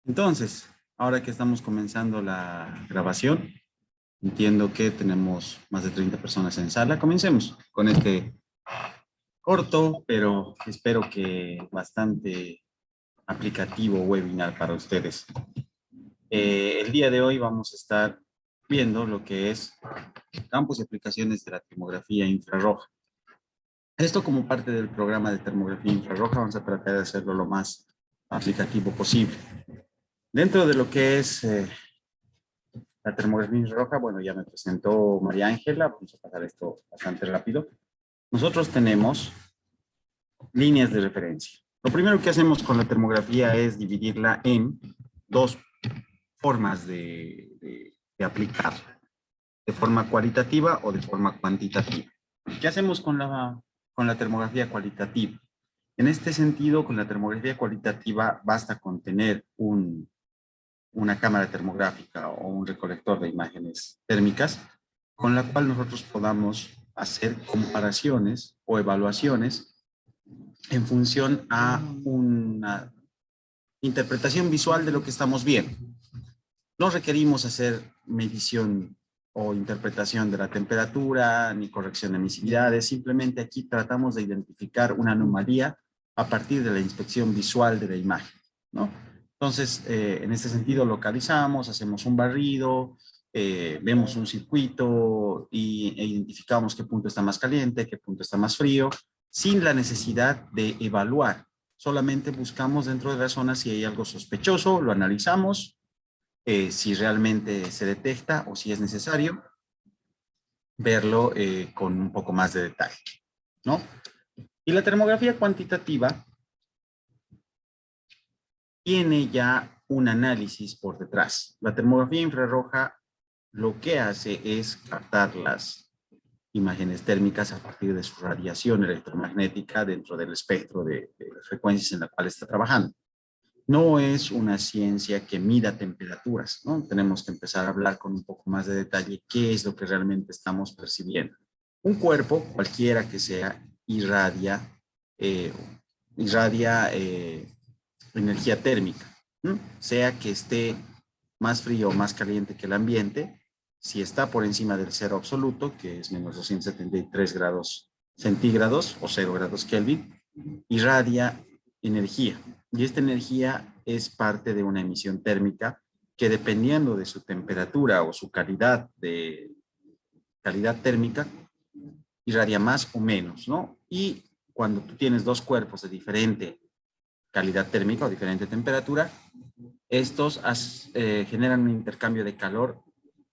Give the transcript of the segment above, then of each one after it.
Entonces, ahora que estamos comenzando la grabación, entiendo que tenemos más de 30 personas en sala. Comencemos con este corto, pero espero que bastante aplicativo webinar para ustedes. El día de hoy vamos a estar viendo lo que es campos y aplicaciones de la termografía infrarroja. Esto como parte del programa de termografía infrarroja, vamos a tratar de hacerlo lo más aplicativo posible. Dentro de lo que es la termografía infrarroja, bueno, ya me presentó María Ángela, vamos a pasar esto bastante rápido. Nosotros tenemos líneas de referencia. Lo primero que hacemos con la termografía es dividirla en dos formas de aplicarla, de forma cualitativa o de forma cuantitativa. ¿Qué hacemos con la termografía cualitativa? En este sentido, con la termografía cualitativa basta con tener una cámara termográfica o un recolector de imágenes térmicas con la cual nosotros podamos hacer comparaciones o evaluaciones en función a una interpretación visual de lo que estamos viendo. No requerimos hacer medición o interpretación de la temperatura ni corrección de emisividades, simplemente aquí tratamos de identificar una anomalía a partir de la inspección visual de la imagen, ¿no? Entonces, en este sentido, localizamos, hacemos un barrido, vemos un circuito e identificamos qué punto está más caliente, qué punto está más frío, sin la necesidad de evaluar. Solamente buscamos dentro de la zona si hay algo sospechoso, lo analizamos, si realmente se detecta o si es necesario verlo con un poco más de detalle, ¿no? Y la termografía cuantitativa tiene ya un análisis por detrás. La termografía infrarroja lo que hace es captar las imágenes térmicas a partir de su radiación electromagnética dentro del espectro de frecuencias en la cual está trabajando. No es una ciencia que mida temperaturas, ¿no? Tenemos que empezar a hablar con un poco más de detalle qué es lo que realmente estamos percibiendo. Un cuerpo, cualquiera que sea, eh, irradia energía térmica, ¿no? Sea que esté más frío o más caliente que el ambiente, si está por encima del cero absoluto, que es menos 273 grados centígrados o 0 grados Kelvin, irradia energía. Y esta energía es parte de una emisión térmica que dependiendo de su temperatura o su calidad térmica, irradia más o menos, ¿no? Y cuando tú tienes dos cuerpos de diferente calidad térmica o diferente temperatura, estos generan un intercambio de calor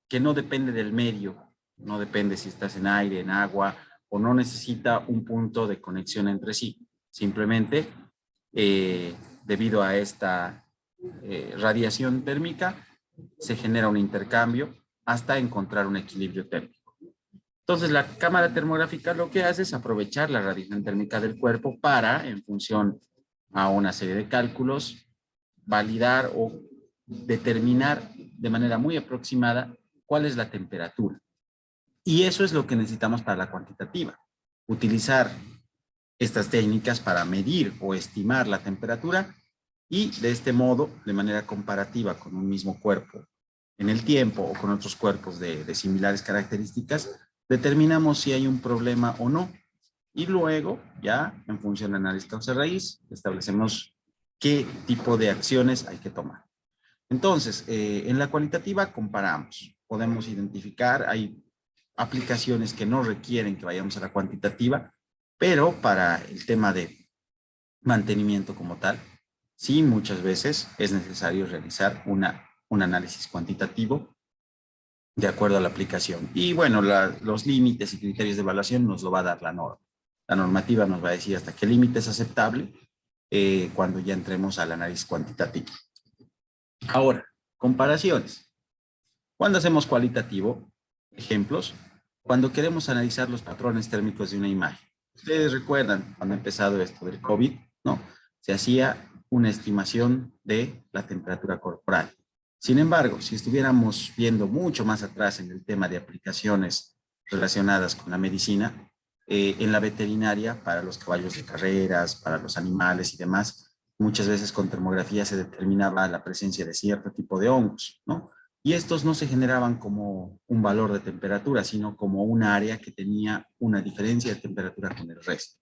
que no depende del medio, no depende si estás en aire, en agua, o no necesita un punto de conexión entre sí. Simplemente, debido a esta radiación térmica, se genera un intercambio hasta encontrar un equilibrio térmico. Entonces, la cámara termográfica lo que hace es aprovechar la radiación térmica del cuerpo para, en función a una serie de cálculos, validar o determinar de manera muy aproximada cuál es la temperatura. Y eso es lo que necesitamos para la cuantitativa. Utilizar estas técnicas para medir o estimar la temperatura y de este modo, de manera comparativa con un mismo cuerpo en el tiempo o con otros cuerpos de similares características, determinamos si hay un problema o no. Y luego, ya en función del análisis causa-raíz, establecemos qué tipo de acciones hay que tomar. Entonces, en la cualitativa comparamos. Podemos identificar, hay aplicaciones que no requieren que vayamos a la cuantitativa, pero para el tema de mantenimiento como tal, sí, muchas veces es necesario realizar un análisis cuantitativo de acuerdo a la aplicación. Y bueno, los límites y criterios de evaluación nos lo va a dar la norma. La normativa nos va a decir hasta qué límite es aceptable cuando ya entremos al análisis cuantitativo. Ahora, comparaciones. Cuando hacemos cualitativo, ejemplos, cuando queremos analizar los patrones térmicos de una imagen. Ustedes recuerdan cuando ha empezado esto del COVID, ¿no? Se hacía una estimación de la temperatura corporal. Sin embargo, si estuviéramos viendo mucho más atrás en el tema de aplicaciones relacionadas con la medicina, en la veterinaria, para los caballos de carreras, para los animales y demás, Muchas veces con termografía se determinaba la presencia de cierto tipo de hongos, ¿no? Y estos no se generaban como un valor de temperatura, sino como un área que tenía una diferencia de temperatura con el resto.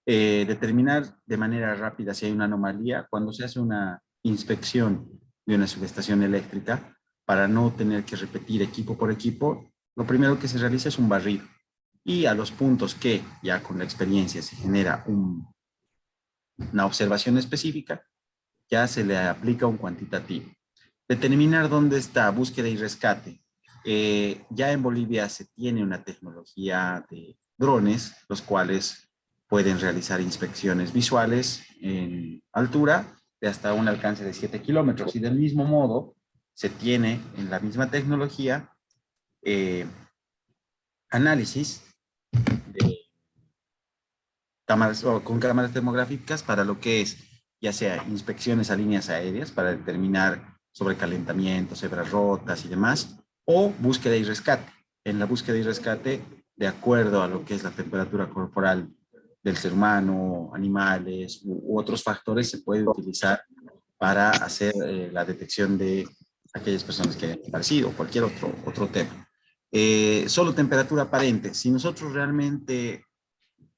Determinar de manera rápida si hay una anomalía cuando se hace una inspección de una subestación eléctrica para no tener que repetir equipo por equipo. Lo primero que se realiza es un barrido y a los puntos que ya con la experiencia se genera una observación específica, ya se le aplica un cuantitativo. Determinar dónde está búsqueda y rescate. Ya en Bolivia se tiene una tecnología de drones, los cuales pueden realizar inspecciones visuales en altura de hasta un alcance de 7 kilómetros. Y del mismo modo, se tiene en la misma tecnología análisis de cámaras o con cámaras termográficas para lo que es ya sea inspecciones a líneas aéreas para determinar sobrecalentamiento, hebras rotas y demás, o búsqueda y rescate. En la búsqueda y rescate, de acuerdo a lo que es la temperatura corporal del ser humano, animales u otros factores, se puede utilizar para hacer la detección de aquellas personas que hayan desaparecido o cualquier otro tema. Solo temperatura aparente. Si nosotros realmente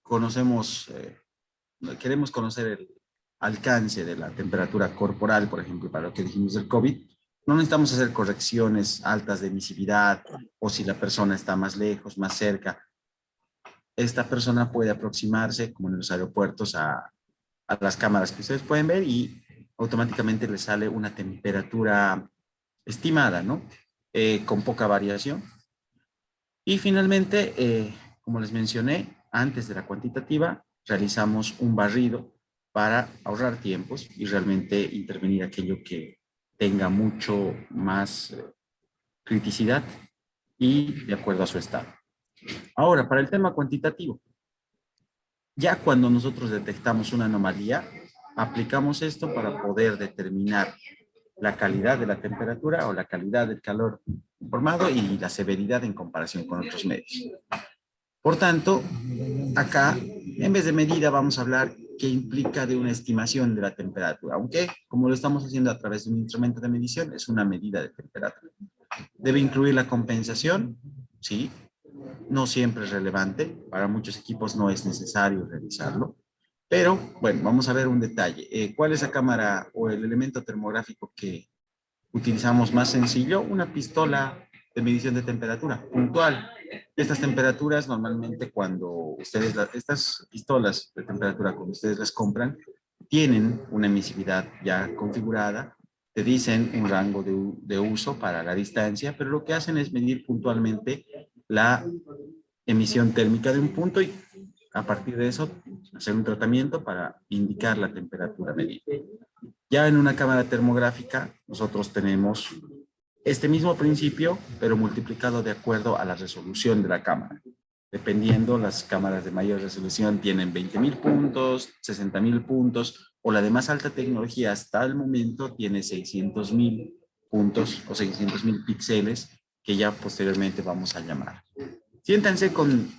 conocemos, queremos conocer el alcance de la temperatura corporal, por ejemplo, para lo que dijimos del COVID, no necesitamos hacer correcciones altas de emisividad o si la persona está más lejos, más cerca. Esta persona puede aproximarse, como en los aeropuertos, a las cámaras que ustedes pueden ver y automáticamente le sale una temperatura estimada, ¿no? Con poca variación. Y finalmente, como les mencioné, antes de la cuantitativa, realizamos un barrido para ahorrar tiempos y realmente intervenir aquello que tenga mucho más criticidad y de acuerdo a su estado. Ahora, para el tema cuantitativo, ya cuando nosotros detectamos una anomalía, aplicamos esto para poder determinar la calidad de la temperatura o la calidad del calor formado y la severidad en comparación con otros medios. Por tanto, acá, en vez de medida, vamos a hablar qué implica de una estimación de la temperatura, aunque, como lo estamos haciendo a través de un instrumento de medición, es una medida de temperatura. Debe incluir la compensación, sí, no siempre es relevante, para muchos equipos no es necesario realizarlo, pero bueno, vamos a ver un detalle. ¿Cuál es la cámara o el elemento termográfico que utilizamos más sencillo? Una pistola de medición de temperatura puntual. Estas temperaturas normalmente cuando ustedes, estas pistolas de temperatura cuando ustedes las compran, tienen una emisividad ya configurada, te dicen un rango de uso para la distancia, pero lo que hacen es medir puntualmente la emisión térmica de un punto y a partir de eso hacer un tratamiento para indicar la temperatura medida. Ya en una cámara termográfica nosotros tenemos este mismo principio, pero multiplicado de acuerdo a la resolución de la cámara. Dependiendo, las cámaras de mayor resolución tienen 20.000 puntos, 60.000 puntos, o la de más alta tecnología hasta el momento tiene 600.000 puntos o 600.000 píxeles, que ya posteriormente vamos a llamar. Siéntanse con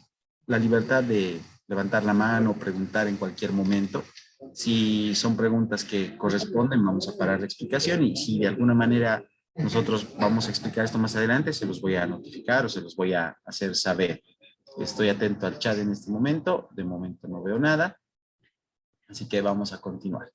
la libertad de levantar la mano o preguntar en cualquier momento. Si son preguntas que corresponden, vamos a parar la explicación y si de alguna manera nosotros vamos a explicar esto más adelante, se los voy a notificar o se los voy a hacer saber. Estoy atento al chat en este momento. De momento no veo nada. Así que vamos a continuar.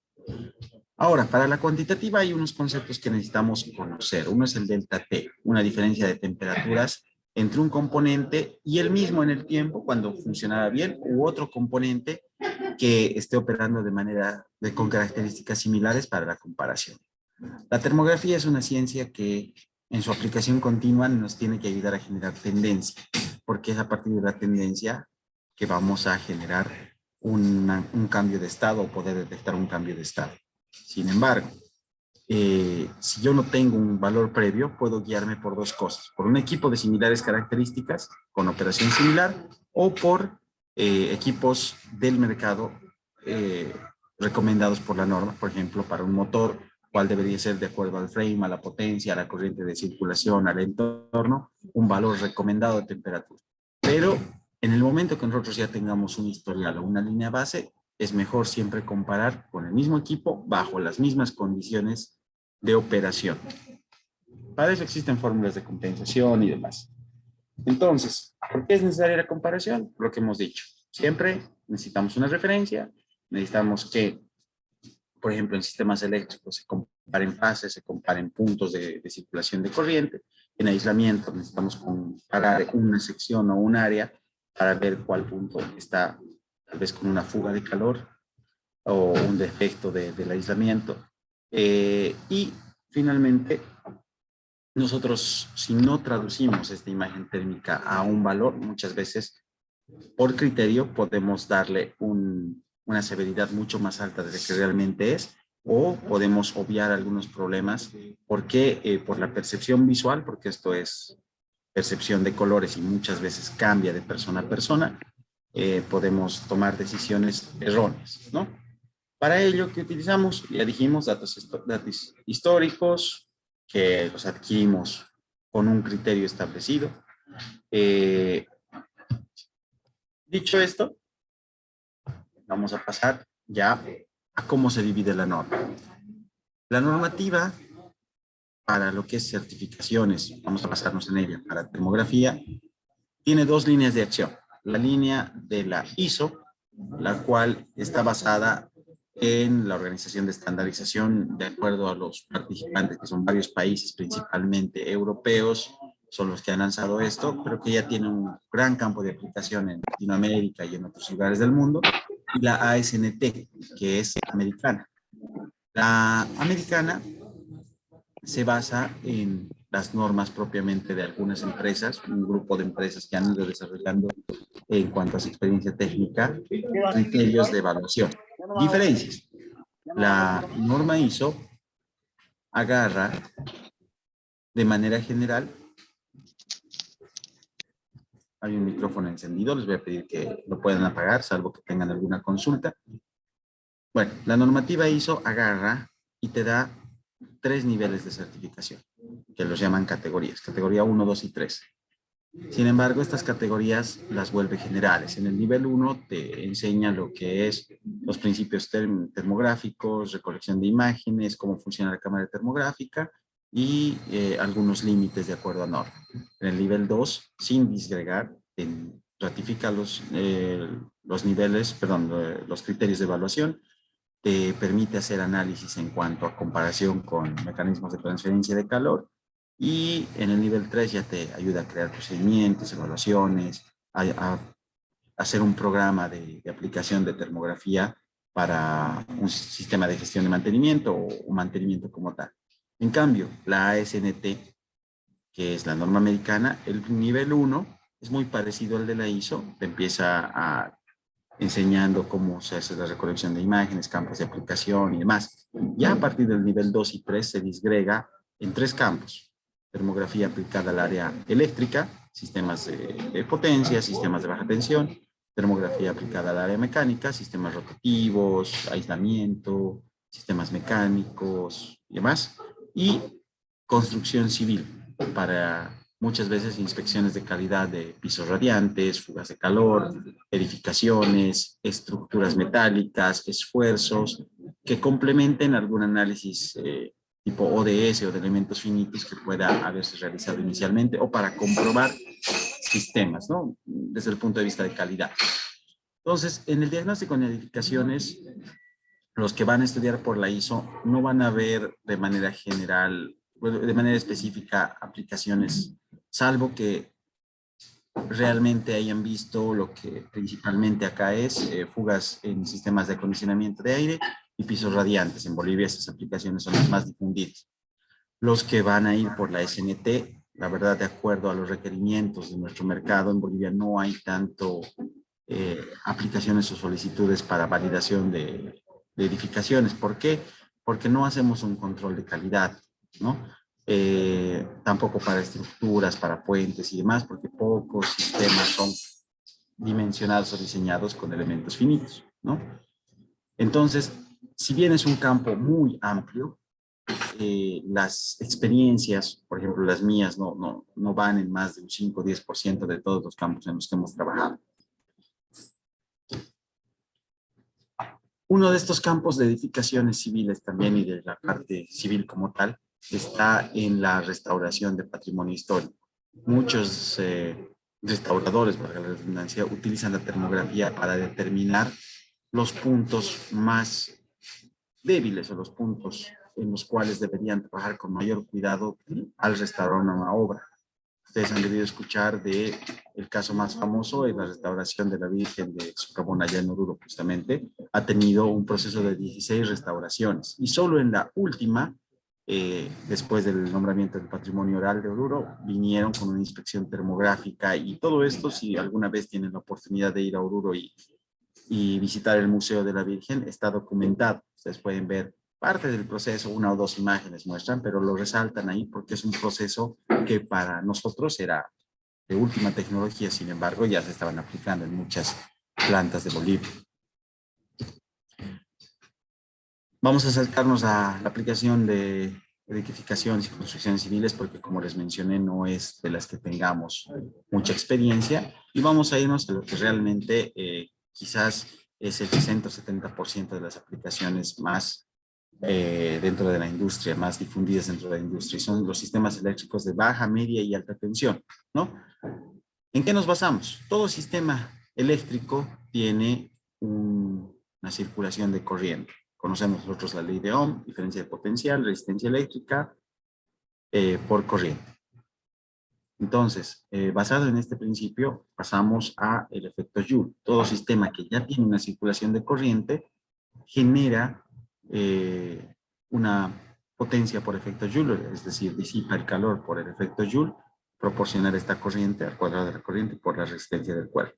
Ahora, para la cuantitativa hay unos conceptos que necesitamos conocer. Uno es el delta T, una diferencia de temperaturas entre un componente y el mismo en el tiempo cuando funcionaba bien u otro componente que esté operando de manera con características similares para la comparación. La termografía es una ciencia que en su aplicación continua nos tiene que ayudar a generar tendencia, porque es a partir de la tendencia que vamos a generar un cambio de estado o poder detectar un cambio de estado. Sin embargo, si yo no tengo un valor previo, puedo guiarme por dos cosas, por un equipo de similares características con operación similar o por equipos del mercado recomendados por la norma, por ejemplo, para un motor, cuál debería ser de acuerdo al frame, a la potencia, a la corriente de circulación, al entorno, un valor recomendado de temperatura. Pero en el momento que nosotros ya tengamos un historial o una línea base, es mejor siempre comparar con el mismo equipo bajo las mismas condiciones de operación. Para eso existen fórmulas de compensación y demás. Entonces, ¿por qué es necesaria la comparación? Lo que hemos dicho. Siempre necesitamos una referencia, necesitamos que, por ejemplo, en sistemas eléctricos se comparen fases, se comparen puntos de circulación de corriente. En aislamiento necesitamos comparar una sección o un área para ver cuál punto está tal vez con una fuga de calor o un defecto del aislamiento. Y finalmente, nosotros, si no traducimos esta imagen térmica a un valor, muchas veces por criterio podemos darle una severidad mucho más alta de lo que realmente es, o podemos obviar algunos problemas porque por la percepción visual, porque esto es percepción de colores y muchas veces cambia de persona a persona, podemos tomar decisiones erróneas, ¿no? Para ello, ¿qué utilizamos? Ya dijimos, datos históricos que los adquirimos con un criterio establecido. Eh, Dicho esto, vamos a pasar ya a cómo se divide la norma. La normativa para lo que es certificaciones, vamos a pasarnos en ella, para termografía, tiene dos líneas de acción. La línea de la ISO, la cual está basada en la organización de estandarización de acuerdo a los participantes, que son varios países, principalmente europeos, son los que han lanzado esto, pero que ya tiene un gran campo de aplicación en Latinoamérica y en otros lugares del mundo, y la ASNT, que es americana. La americana se basa en las normas propiamente de algunas empresas, un grupo de empresas que han ido desarrollando en cuanto a su experiencia técnica, criterios de evaluación. Diferencias. La norma ISO agarra de manera general, hay un micrófono encendido, les voy a pedir que lo puedan apagar, salvo que tengan alguna consulta. Bueno, la normativa ISO agarra y te da 3 niveles de certificación, que los llaman categorías, categoría 1, 2 y 3. Sin embargo, estas categorías las vuelve generales. En el nivel 1 te enseña lo que es los principios termográficos, recolección de imágenes, cómo funciona la cámara termográfica y algunos límites de acuerdo a norma. En el nivel 2, sin disgregar, ratifica los niveles, perdón, los criterios de evaluación, te permite hacer análisis en cuanto a comparación con mecanismos de transferencia de calor y en el nivel 3 ya te ayuda a crear procedimientos, evaluaciones, a hacer un programa de aplicación de termografía para un sistema de gestión de mantenimiento o mantenimiento como tal. En cambio, la ASNT, que es la norma americana, el nivel 1 es muy parecido al de la ISO, te empieza a enseñando cómo se hace la recolección de imágenes, campos de aplicación y demás. Ya a partir del nivel 2 y 3 se disgrega en 3 campos. Termografía aplicada al área eléctrica, sistemas de potencia, sistemas de baja tensión. Termografía aplicada al área mecánica, sistemas rotativos, aislamiento, sistemas mecánicos y demás. Y construcción civil para muchas veces inspecciones de calidad de pisos radiantes, fugas de calor, edificaciones, estructuras metálicas, esfuerzos, que complementen algún análisis tipo ODS o de elementos finitos que pueda haberse realizado inicialmente o para comprobar sistemas, ¿no? Desde el punto de vista de calidad. Entonces, en el diagnóstico en edificaciones, los que van a estudiar por la ISO no van a ver de manera general, de manera específica aplicaciones, salvo que realmente hayan visto lo que principalmente acá es fugas en sistemas de acondicionamiento de aire y pisos radiantes. En Bolivia esas aplicaciones son las más difundidas. Los que van a ir por la SNT, la verdad, de acuerdo a los requerimientos de nuestro mercado, en Bolivia no hay tanto aplicaciones o solicitudes para validación de edificaciones. ¿Por qué? Porque no hacemos un control de calidad, ¿no? Tampoco para estructuras, para puentes y demás, porque pocos sistemas son dimensionados o diseñados con elementos finitos, ¿no? Entonces, si bien es un campo muy amplio, las experiencias, por ejemplo, las mías, no van en más de un 5 o 10% de todos los campos en los que hemos trabajado. Uno de estos campos de edificaciones civiles también y de la parte civil como tal está en la restauración de patrimonio histórico. Muchos restauradores, valga la redundancia, utilizan la termografía para determinar los puntos más débiles o los puntos en los cuales deberían trabajar con mayor cuidado al restaurar una obra. Ustedes han debido escuchar de el caso más famoso, es la restauración de la Virgen de Socavón allá en Oruro, justamente. Ha tenido un proceso de 16 restauraciones y solo en la última, después del nombramiento del Patrimonio Oral de Oruro, vinieron con una inspección termográfica y todo esto, si alguna vez tienen la oportunidad de ir a Oruro y visitar el Museo de la Virgen, está documentado. Ustedes pueden ver parte del proceso, una o dos imágenes muestran, pero lo resaltan ahí porque es un proceso que para nosotros era de última tecnología, sin embargo, ya se estaban aplicando en muchas plantas de Bolivia. Vamos a saltarnos a la aplicación de edificaciones y construcciones civiles porque, como les mencioné, no es de las que tengamos mucha experiencia y vamos a irnos a lo que realmente quizás es el 60 o 70% de las aplicaciones más dentro de la industria, más difundidas dentro de la industria, y son los sistemas eléctricos de baja, media y alta tensión, ¿no? ¿En qué nos basamos? Todo sistema eléctrico tiene una circulación de corriente. Conocemos nosotros la ley de Ohm, diferencia de potencial, resistencia eléctrica por corriente. Entonces, basado en este principio, pasamos a el efecto Joule. Todo sistema que ya tiene una circulación de corriente genera una potencia por efecto Joule, es decir, disipa el calor por el efecto Joule, proporcionar esta corriente al cuadrado de la corriente por la resistencia del cuerpo.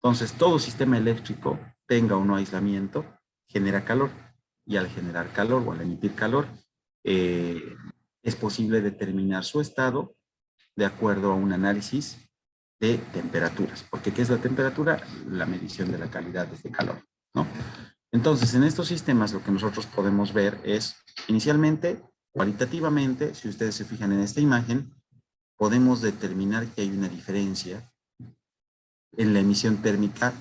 Entonces, todo sistema eléctrico, tenga o no aislamiento, genera calor. Y al generar calor o al emitir calor, es posible determinar su estado de acuerdo a un análisis de temperaturas. Porque ¿qué es la temperatura? La medición de la calidad de este calor, ¿no? Entonces, en estos sistemas lo que nosotros podemos ver es, inicialmente, cualitativamente, si ustedes se fijan en esta imagen, podemos determinar que hay una diferencia en la emisión térmica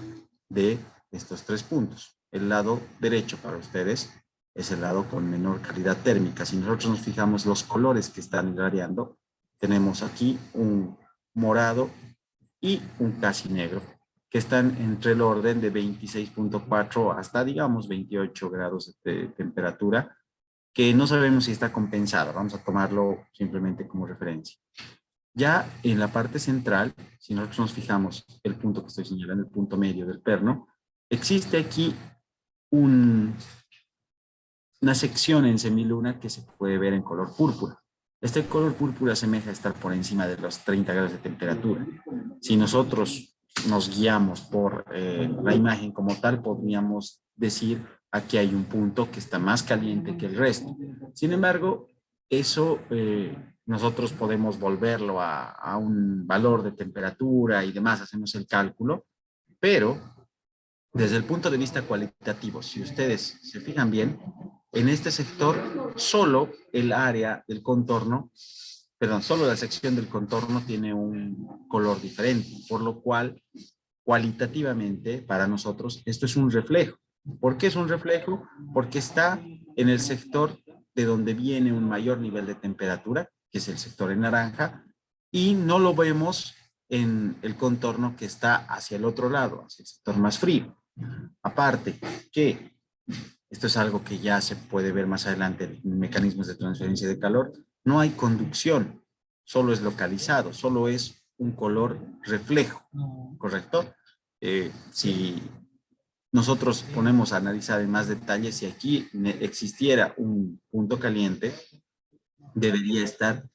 de estos tres puntos. El lado derecho para ustedes es el lado con menor calidad térmica. Si nosotros nos fijamos los colores que están variando, tenemos aquí un morado y un casi negro, que están entre el orden de 26.4 hasta, digamos, 28 grados de temperatura, que no sabemos si está compensada. Vamos a tomarlo simplemente como referencia. Ya en la parte central, si nosotros nos fijamos el punto que estoy señalando, el punto medio del perno, existe aquí una sección en semiluna que se puede ver en color púrpura. Este color púrpura asemeja estar por encima de los 30 grados de temperatura. Si nosotros nos guiamos por la imagen como tal, podríamos decir aquí hay un punto que está más caliente que el resto. Sin embargo, eso nosotros podemos volverlo a un valor de temperatura y demás, hacemos el cálculo, pero desde el punto de vista cualitativo, si ustedes se fijan bien, en este sector solo el área del contorno, perdón, solo la sección del contorno tiene un color diferente, por lo cual cualitativamente para nosotros esto es un reflejo. ¿Por qué es un reflejo? Porque está en el sector de donde viene un mayor nivel de temperatura, que es el sector en naranja, y no lo vemos en el contorno que está hacia el otro lado, hacia el sector más frío. Aparte que esto es algo que ya se puede ver más adelante en mecanismos de transferencia de calor, no hay conducción, solo es localizado, solo es un color reflejo, ¿correcto? Si nosotros ponemos a analizar en más detalle, si aquí existiera un punto caliente, debería estar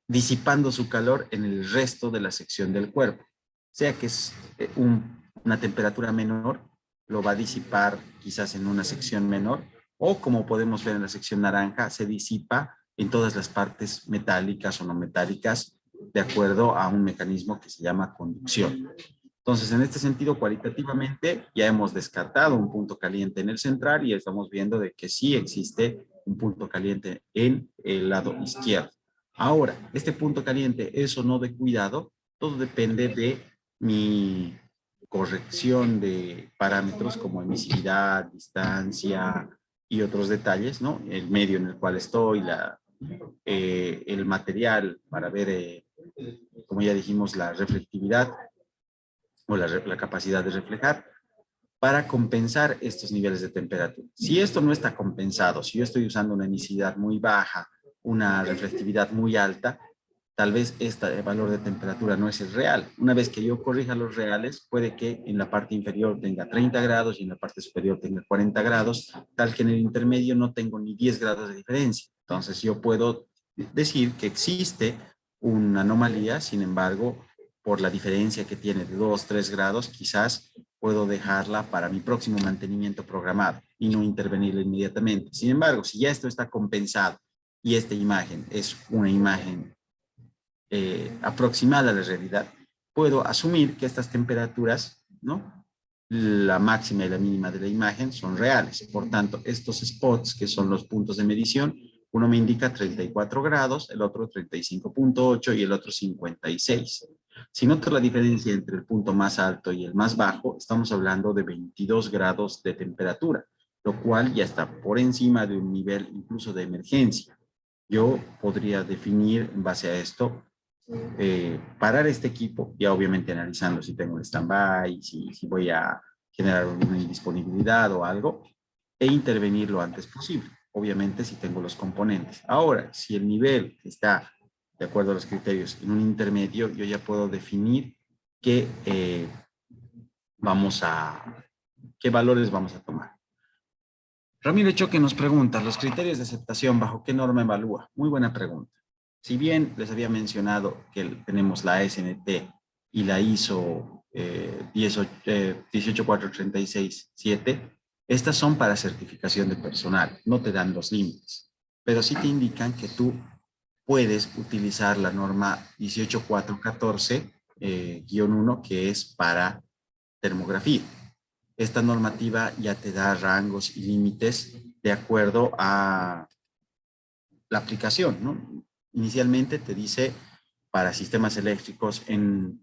disipando su calor en el resto de la sección del cuerpo. Sea que es una temperatura menor, lo va a disipar quizás en una sección menor, o como podemos ver en la sección naranja, se disipa en todas las partes metálicas o no metálicas de acuerdo a un mecanismo que se llama conducción. Entonces, en este sentido, cualitativamente, ya hemos descartado un punto caliente en el central y estamos viendo de que sí existe un punto caliente en el lado izquierdo. Ahora, este punto caliente es o no de cuidado, todo depende de mi corrección de parámetros como emisividad, distancia y otros detalles, ¿no? El medio en el cual estoy, el material para ver, como ya dijimos, la reflectividad o la capacidad de reflejar para compensar estos niveles de temperatura. Si esto no está compensado, si yo estoy usando una emisividad muy baja, una reflectividad muy alta, tal vez este valor de temperatura no es el real. Una vez que yo corrija los reales, puede que en la parte inferior tenga 30 grados y en la parte superior tenga 40 grados, tal que en el intermedio no tengo ni 10 grados de diferencia. Entonces yo puedo decir que existe una anomalía, sin embargo, por la diferencia que tiene de 2, 3 grados, quizás puedo dejarla para mi próximo mantenimiento programado y no intervenirla inmediatamente. Sin embargo, si ya esto está compensado y esta imagen es una imagen aproximada a la realidad, puedo asumir que estas temperaturas, ¿no? La máxima y la mínima de la imagen son reales. Por tanto, estos spots, que son los puntos de medición, uno me indica 34 grados, el otro 35.8 y el otro 56. Si noto la diferencia entre el punto más alto y el más bajo, estamos hablando de 22 grados de temperatura, lo cual ya está por encima de un nivel incluso de emergencia. Yo podría definir en base a esto, parar este equipo, ya obviamente analizando si tengo un stand-by, si voy a generar una indisponibilidad o algo, e intervenir lo antes posible, obviamente si tengo los componentes. Ahora, si el nivel está de acuerdo a los criterios en un intermedio, yo ya puedo definir qué, vamos a, qué valores vamos a tomar. Ramiro Choque nos pregunta, ¿los criterios de aceptación bajo qué norma evalúa? Muy buena pregunta. Si bien les había mencionado que tenemos la SNT y la ISO 18436-7, estas son para certificación de personal, no te dan los límites, pero sí te indican que tú puedes utilizar la norma 18414-1, que es para termografía. Esta normativa ya te da rangos y límites de acuerdo a la aplicación, ¿no? Inicialmente te dice para sistemas eléctricos en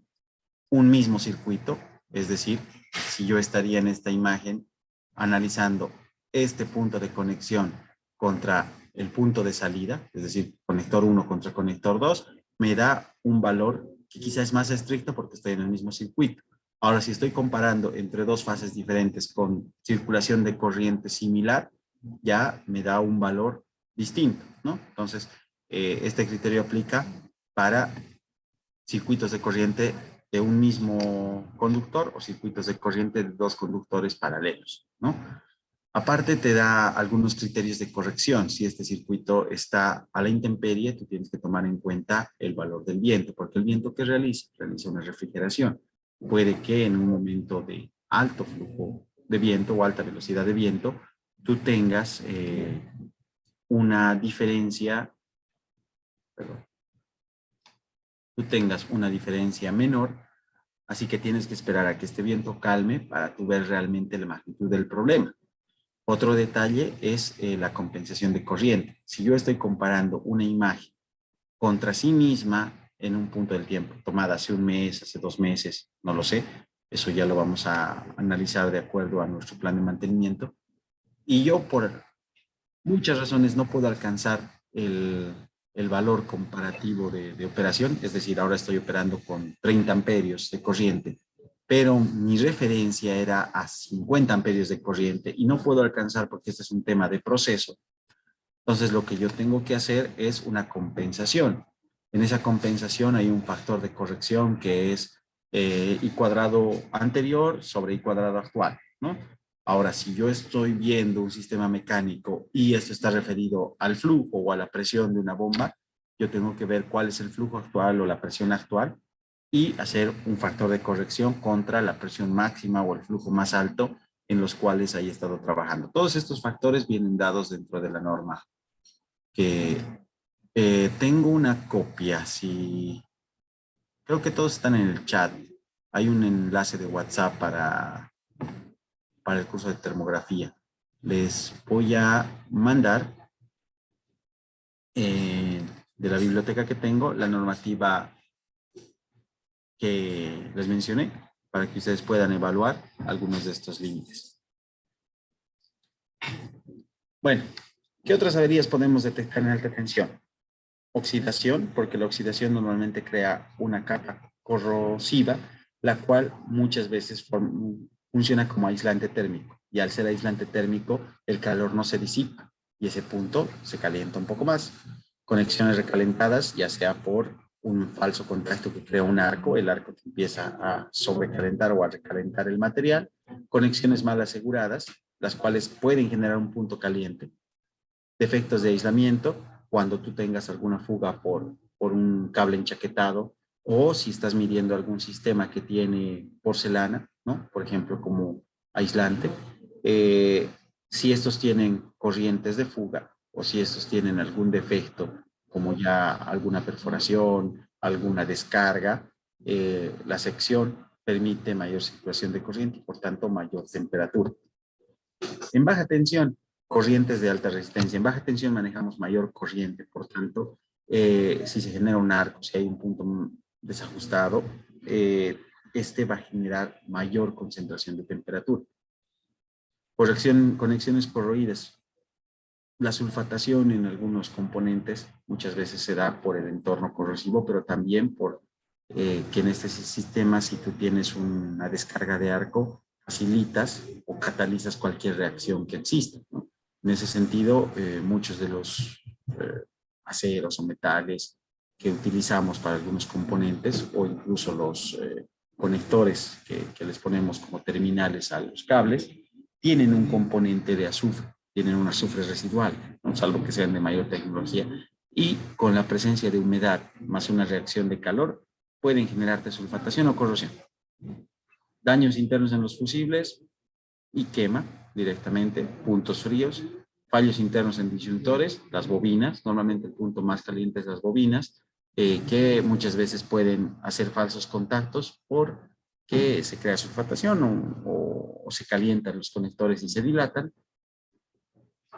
un mismo circuito, es decir, si yo estaría en esta imagen analizando este punto de conexión contra el punto de salida, es decir, conector 1 contra conector 2, me da un valor que quizás es más estricto porque estoy en el mismo circuito. Ahora, si estoy comparando entre dos fases diferentes con circulación de corriente similar, ya me da un valor distinto, ¿no? Entonces, este criterio aplica para circuitos de corriente de un mismo conductor o circuitos de corriente de dos conductores paralelos, ¿no? Aparte te da algunos criterios de corrección. Si este circuito está a la intemperie, tú tienes que tomar en cuenta el valor del viento, porque el viento que realiza una refrigeración. Puede que en un momento de alto flujo de viento o alta velocidad de viento, tú tengas una diferencia, perdón, tú tengas una diferencia menor, así que tienes que esperar a que este viento calme para tú ver realmente la magnitud del problema. Otro detalle es la compensación de corriente. Si yo estoy comparando una imagen contra sí misma en un punto del tiempo, tomada hace un mes, hace 2 meses, no lo sé, eso ya lo vamos a analizar de acuerdo a nuestro plan de mantenimiento, y yo por muchas razones no puedo alcanzar el valor comparativo de operación, es decir, ahora estoy operando con 30 amperios de corriente, pero mi referencia era a 50 amperios de corriente y no puedo alcanzar porque este es un tema de proceso. Entonces lo que yo tengo que hacer es una compensación. En esa compensación hay un factor de corrección que es I cuadrado anterior sobre I cuadrado actual, ¿no? Ahora, si yo estoy viendo un sistema mecánico y esto está referido al flujo o a la presión de una bomba, yo tengo que ver cuál es el flujo actual o la presión actual y hacer un factor de corrección contra la presión máxima o el flujo más alto en los cuales haya estado trabajando. Todos estos factores vienen dados dentro de la norma, que tengo una copia, si creo que todos están en el chat. Hay un enlace de WhatsApp para el curso de termografía. Les voy a mandar de la biblioteca que tengo la normativa que les mencioné. para que ustedes puedan evaluar algunos de estos límites. Bueno, ¿qué otras averías podemos detectar en alta tensión? Oxidación, porque la oxidación normalmente crea una capa corrosiva, la cual muchas veces funciona como aislante térmico. Y al ser aislante térmico, el calor no se disipa y ese punto se calienta un poco más. Conexiones recalentadas, ya sea por un falso contacto que crea un arco, el arco que empieza a sobrecalentar o a recalentar el material. Conexiones mal aseguradas, las cuales pueden generar un punto caliente. Defectos de aislamiento, cuando tú tengas alguna fuga por un cable enchaquetado o si estás midiendo algún sistema que tiene porcelana, ¿no? Por ejemplo, como aislante, si estos tienen corrientes de fuga o si estos tienen algún defecto, como ya alguna perforación, alguna descarga, la sección permite mayor circulación de corriente y por tanto mayor temperatura. En baja tensión, corrientes de alta resistencia. En baja tensión manejamos mayor corriente, por tanto, si se genera un arco, si hay un punto desajustado, este va a generar mayor concentración de temperatura. Conexiones corroídas. La sulfatación en algunos componentes muchas veces se da por el entorno corrosivo, pero también por que en este sistema, si tú tienes una descarga de arco, facilitas o catalizas cualquier reacción que exista, ¿no? En ese sentido, muchos de los aceros o metales que utilizamos para algunos componentes o incluso los conectores que les ponemos como terminales a los cables, tienen un componente de azufre, tienen un azufre residual, ¿no? Salvo que sean de mayor tecnología. Y con la presencia de humedad más una reacción de calor, pueden generar desulfatación o corrosión. Daños internos en los fusibles y quema directamente, puntos fríos, fallos internos en disyuntores, las bobinas, normalmente el punto más caliente es las bobinas, que muchas veces pueden hacer falsos contactos porque se crea sulfatación o se calientan los conectores y se dilatan,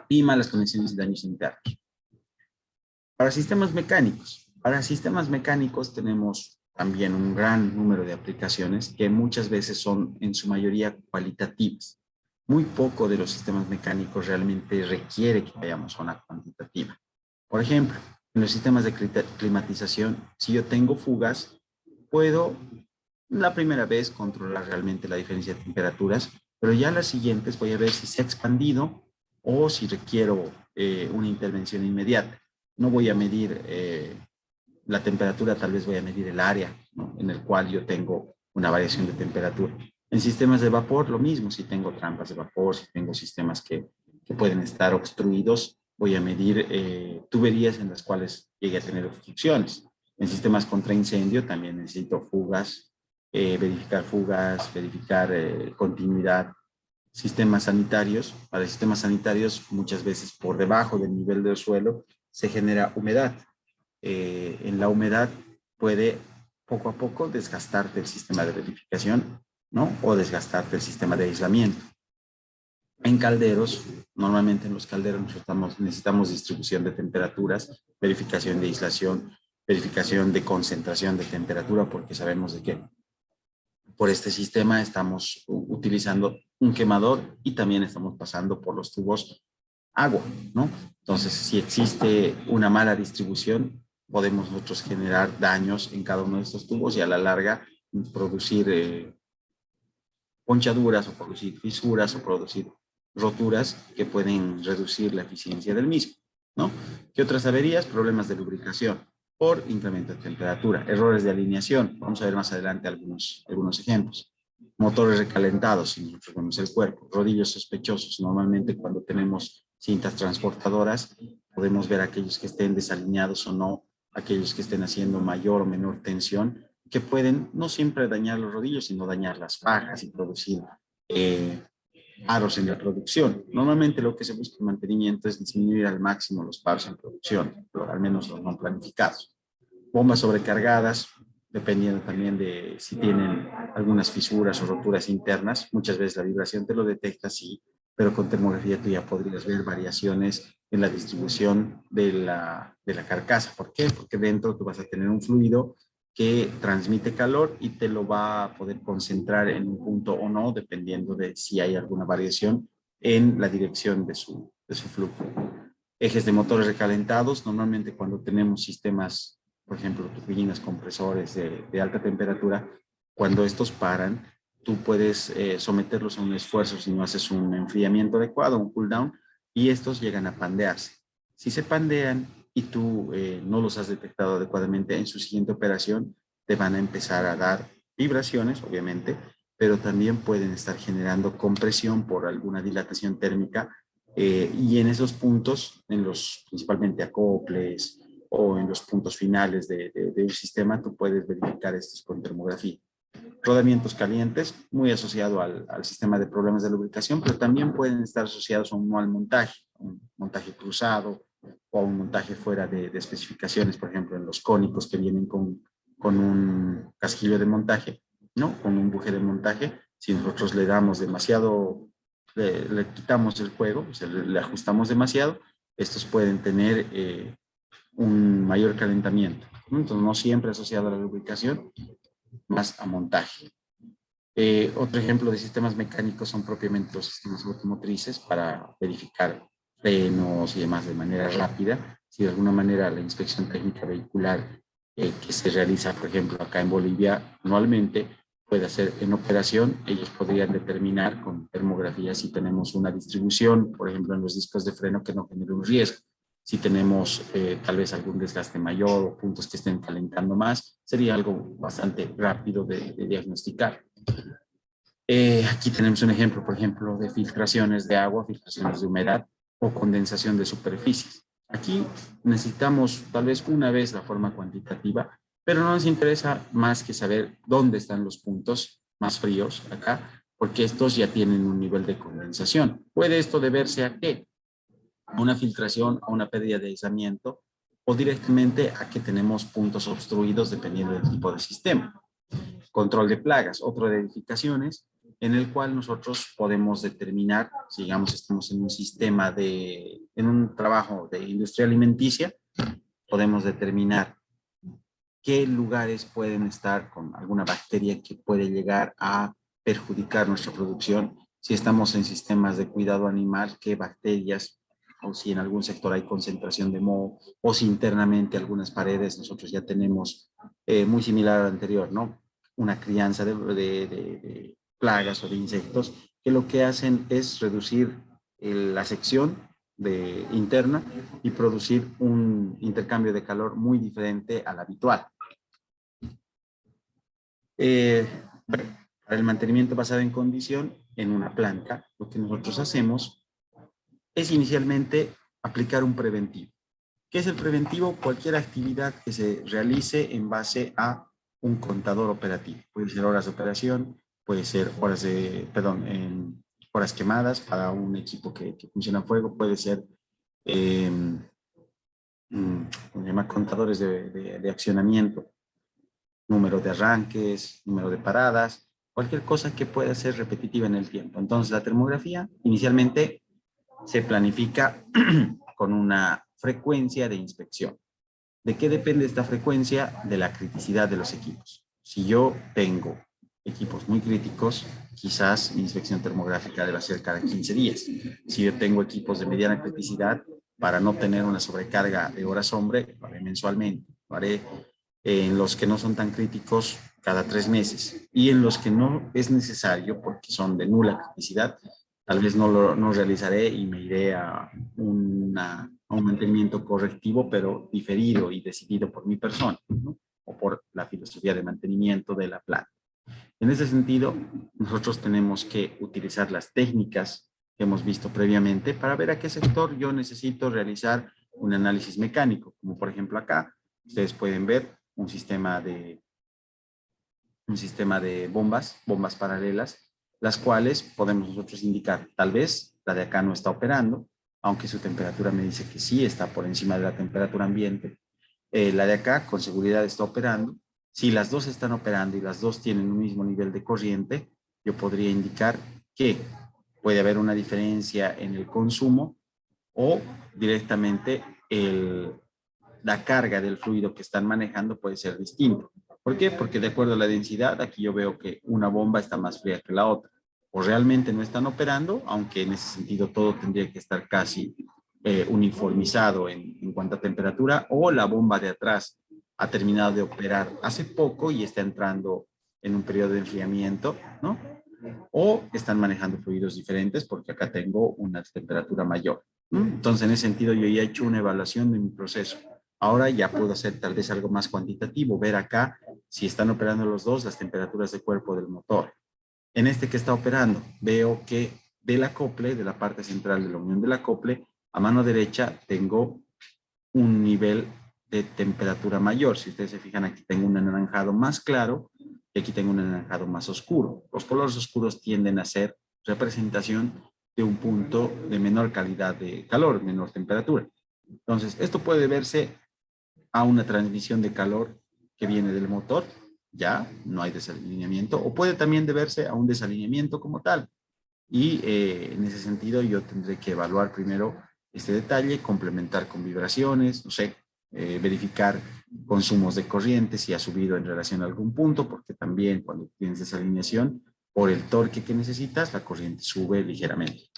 y malas conexiones y daños internos. Para sistemas mecánicos tenemos también un gran número de aplicaciones que muchas veces son en su mayoría cualitativas. Muy poco de los sistemas mecánicos realmente requiere que vayamos a una cuantitativa. Por ejemplo, en los sistemas de climatización, si yo tengo fugas, puedo la primera vez controlar realmente la diferencia de temperaturas, pero ya las siguientes voy a ver si se ha expandido o si requiero una intervención inmediata. No voy a medir la temperatura, tal vez voy a medir el área, ¿no?, en el cual yo tengo una variación de temperatura. En sistemas de vapor, lo mismo, si tengo trampas de vapor, si tengo sistemas que pueden estar obstruidos, voy a medir tuberías en las cuales llegue a tener obstrucciones. En sistemas contra incendio también necesito fugas, verificar continuidad. Sistemas sanitarios, para sistemas sanitarios muchas veces por debajo del nivel del suelo se genera humedad. En la humedad puede poco a poco desgastarte el sistema de verificación, ¿no? O desgastarte el sistema de aislamiento. En calderos, normalmente en los calderos necesitamos distribución de temperaturas, verificación de aislación, verificación de concentración de temperatura, porque sabemos de que por este sistema estamos utilizando un quemador y también estamos pasando por los tubos agua, ¿no? Entonces, si existe una mala distribución, podemos nosotros generar daños en cada uno de estos tubos y a la larga producir ponchaduras o producir fisuras o producir roturas que pueden reducir la eficiencia del mismo, ¿no? ¿Qué otras averías? Problemas de lubricación por incremento de temperatura, errores de alineación. Vamos a ver más adelante algunos ejemplos. Motores recalentados, si nosotros vemos el cuerpo. Rodillos sospechosos. Normalmente cuando tenemos cintas transportadoras, podemos ver aquellos que estén desalineados o no, aquellos que estén haciendo mayor o menor tensión, que pueden no siempre dañar los rodillos, sino dañar las fajas y producir paros en la producción. Normalmente lo que se busca en mantenimiento es disminuir al máximo los paros en producción, pero al menos los no planificados. Bombas sobrecargadas, dependiendo también de si tienen algunas fisuras o roturas internas. Muchas veces la vibración te lo detecta, sí, pero con termografía tú ya podrías ver variaciones en la distribución de la carcasa. ¿Por qué? Porque dentro tú vas a tener un fluido que transmite calor y te lo va a poder concentrar en un punto o no, dependiendo de si hay alguna variación en la dirección de su flujo. Ejes de motores recalentados, normalmente cuando tenemos sistemas, por ejemplo, turbinas, compresores de alta temperatura, cuando estos paran, tú puedes someterlos a un esfuerzo si no haces un enfriamiento adecuado, un cool down, y estos llegan a pandearse. Si se pandean y tú no los has detectado adecuadamente en su siguiente operación, te van a empezar a dar vibraciones, obviamente, pero también pueden estar generando compresión por alguna dilatación térmica y en esos puntos, en los principalmente acoples o en los puntos finales de un sistema, tú puedes verificar estos con termografía. Rodamientos calientes, muy asociado al sistema de problemas de lubricación, pero también pueden estar asociados a un mal montaje, un montaje cruzado o a un montaje fuera de especificaciones, por ejemplo, en los cónicos que vienen con un casquillo de montaje, ¿no? Con un buje de montaje. Si nosotros le damos demasiado, le quitamos el juego, o sea, le ajustamos demasiado, estos pueden tener un mayor calentamiento, ¿no? Entonces, no siempre asociado a la lubricación, más a montaje. Otro ejemplo de sistemas mecánicos son propiamente los sistemas automotrices para verificar frenos y demás de manera rápida. Si de alguna manera la inspección técnica vehicular que se realiza, por ejemplo, acá en Bolivia anualmente, puede ser en operación, ellos podrían determinar con termografía si tenemos una distribución, por ejemplo, en los discos de freno que no genere un riesgo. Si tenemos tal vez algún desgaste mayor o puntos que estén calentando más, sería algo bastante rápido de diagnosticar. Aquí tenemos un ejemplo, por ejemplo, de filtraciones de agua, filtraciones de humedad o condensación de superficies. Aquí necesitamos tal vez una vez la forma cuantitativa, pero no nos interesa más que saber dónde están los puntos más fríos acá, porque estos ya tienen un nivel de condensación. ¿Puede esto deberse a qué? A una filtración, a una pérdida de aislamiento o directamente a que tenemos puntos obstruidos dependiendo del tipo de sistema. Control de plagas, otro de edificaciones, en el cual nosotros podemos determinar, si digamos estamos en un sistema en un trabajo de industria alimenticia, podemos determinar qué lugares pueden estar con alguna bacteria que puede llegar a perjudicar nuestra producción. Si estamos en sistemas de cuidado animal, qué bacterias, o si en algún sector hay concentración de moho, o si internamente algunas paredes nosotros ya tenemos muy similar al anterior, ¿no? Una crianza de plagas o de insectos que lo que hacen es reducir la sección interna y producir un intercambio de calor muy diferente al habitual. Para el mantenimiento basado en condición en una planta, lo que nosotros hacemos es inicialmente aplicar un preventivo. ¿Qué es el preventivo? Cualquier actividad que se realice en base a un contador operativo. Puede ser horas de operación, puede ser horas quemadas para un equipo que funciona a fuego, puede ser eh, se llama contadores de accionamiento, número de arranques, número de paradas, cualquier cosa que pueda ser repetitiva en el tiempo. Entonces, la termografía inicialmente se planifica con una frecuencia de inspección. ¿De qué depende esta frecuencia? De la criticidad de los equipos. Si yo tengo equipos muy críticos, quizás mi inspección termográfica debe ser cada 15 días. Si yo tengo equipos de mediana criticidad, para no tener una sobrecarga de horas hombre, lo haré mensualmente. Lo haré en los que no son tan críticos cada 3 meses y en los que no es necesario porque son de nula criticidad, tal vez no realizaré y me iré a un mantenimiento correctivo, pero diferido y decidido por mi persona, ¿no? O por la filosofía de mantenimiento de la planta. En ese sentido, nosotros tenemos que utilizar las técnicas que hemos visto previamente para ver a qué sector yo necesito realizar un análisis mecánico, como por ejemplo acá, ustedes pueden ver un sistema de bombas paralelas, las cuales podemos nosotros indicar, tal vez la de acá no está operando, aunque su temperatura me dice que sí está por encima de la temperatura ambiente. La de acá con seguridad está operando. Si las dos están operando y las dos tienen un mismo nivel de corriente, yo podría indicar que puede haber una diferencia en el consumo o directamente la carga del fluido que están manejando puede ser distinto. ¿Por qué? Porque de acuerdo a la densidad, aquí yo veo que una bomba está más fría que la otra. O realmente no están operando, aunque en ese sentido todo tendría que estar casi uniformizado en cuanto a temperatura, o la bomba de atrás ha terminado de operar hace poco y está entrando en un periodo de enfriamiento, ¿no? O están manejando fluidos diferentes porque acá tengo una temperatura mayor. ¿No? Entonces, en ese sentido, yo ya he hecho una evaluación de mi proceso. Ahora ya puedo hacer tal vez algo más cuantitativo, ver acá si están operando los dos, las temperaturas de cuerpo del motor. En este que está operando, veo que del acople, de la parte central de la unión del acople, a mano derecha tengo un nivel de temperatura mayor. Si ustedes se fijan, aquí tengo un anaranjado más claro y aquí tengo un anaranjado más oscuro. Los colores oscuros tienden a ser representación de un punto de menor calidad de calor, menor temperatura. Entonces, esto puede verse a una transmisión de calor que viene del motor, ya no hay desalineamiento, o puede también deberse a un desalineamiento como tal. Y en ese sentido yo tendré que evaluar primero este detalle, complementar con vibraciones, no sé, verificar consumos de corriente, si ha subido en relación a algún punto, porque también cuando tienes desalineación, por el torque que necesitas, la corriente sube ligeramente.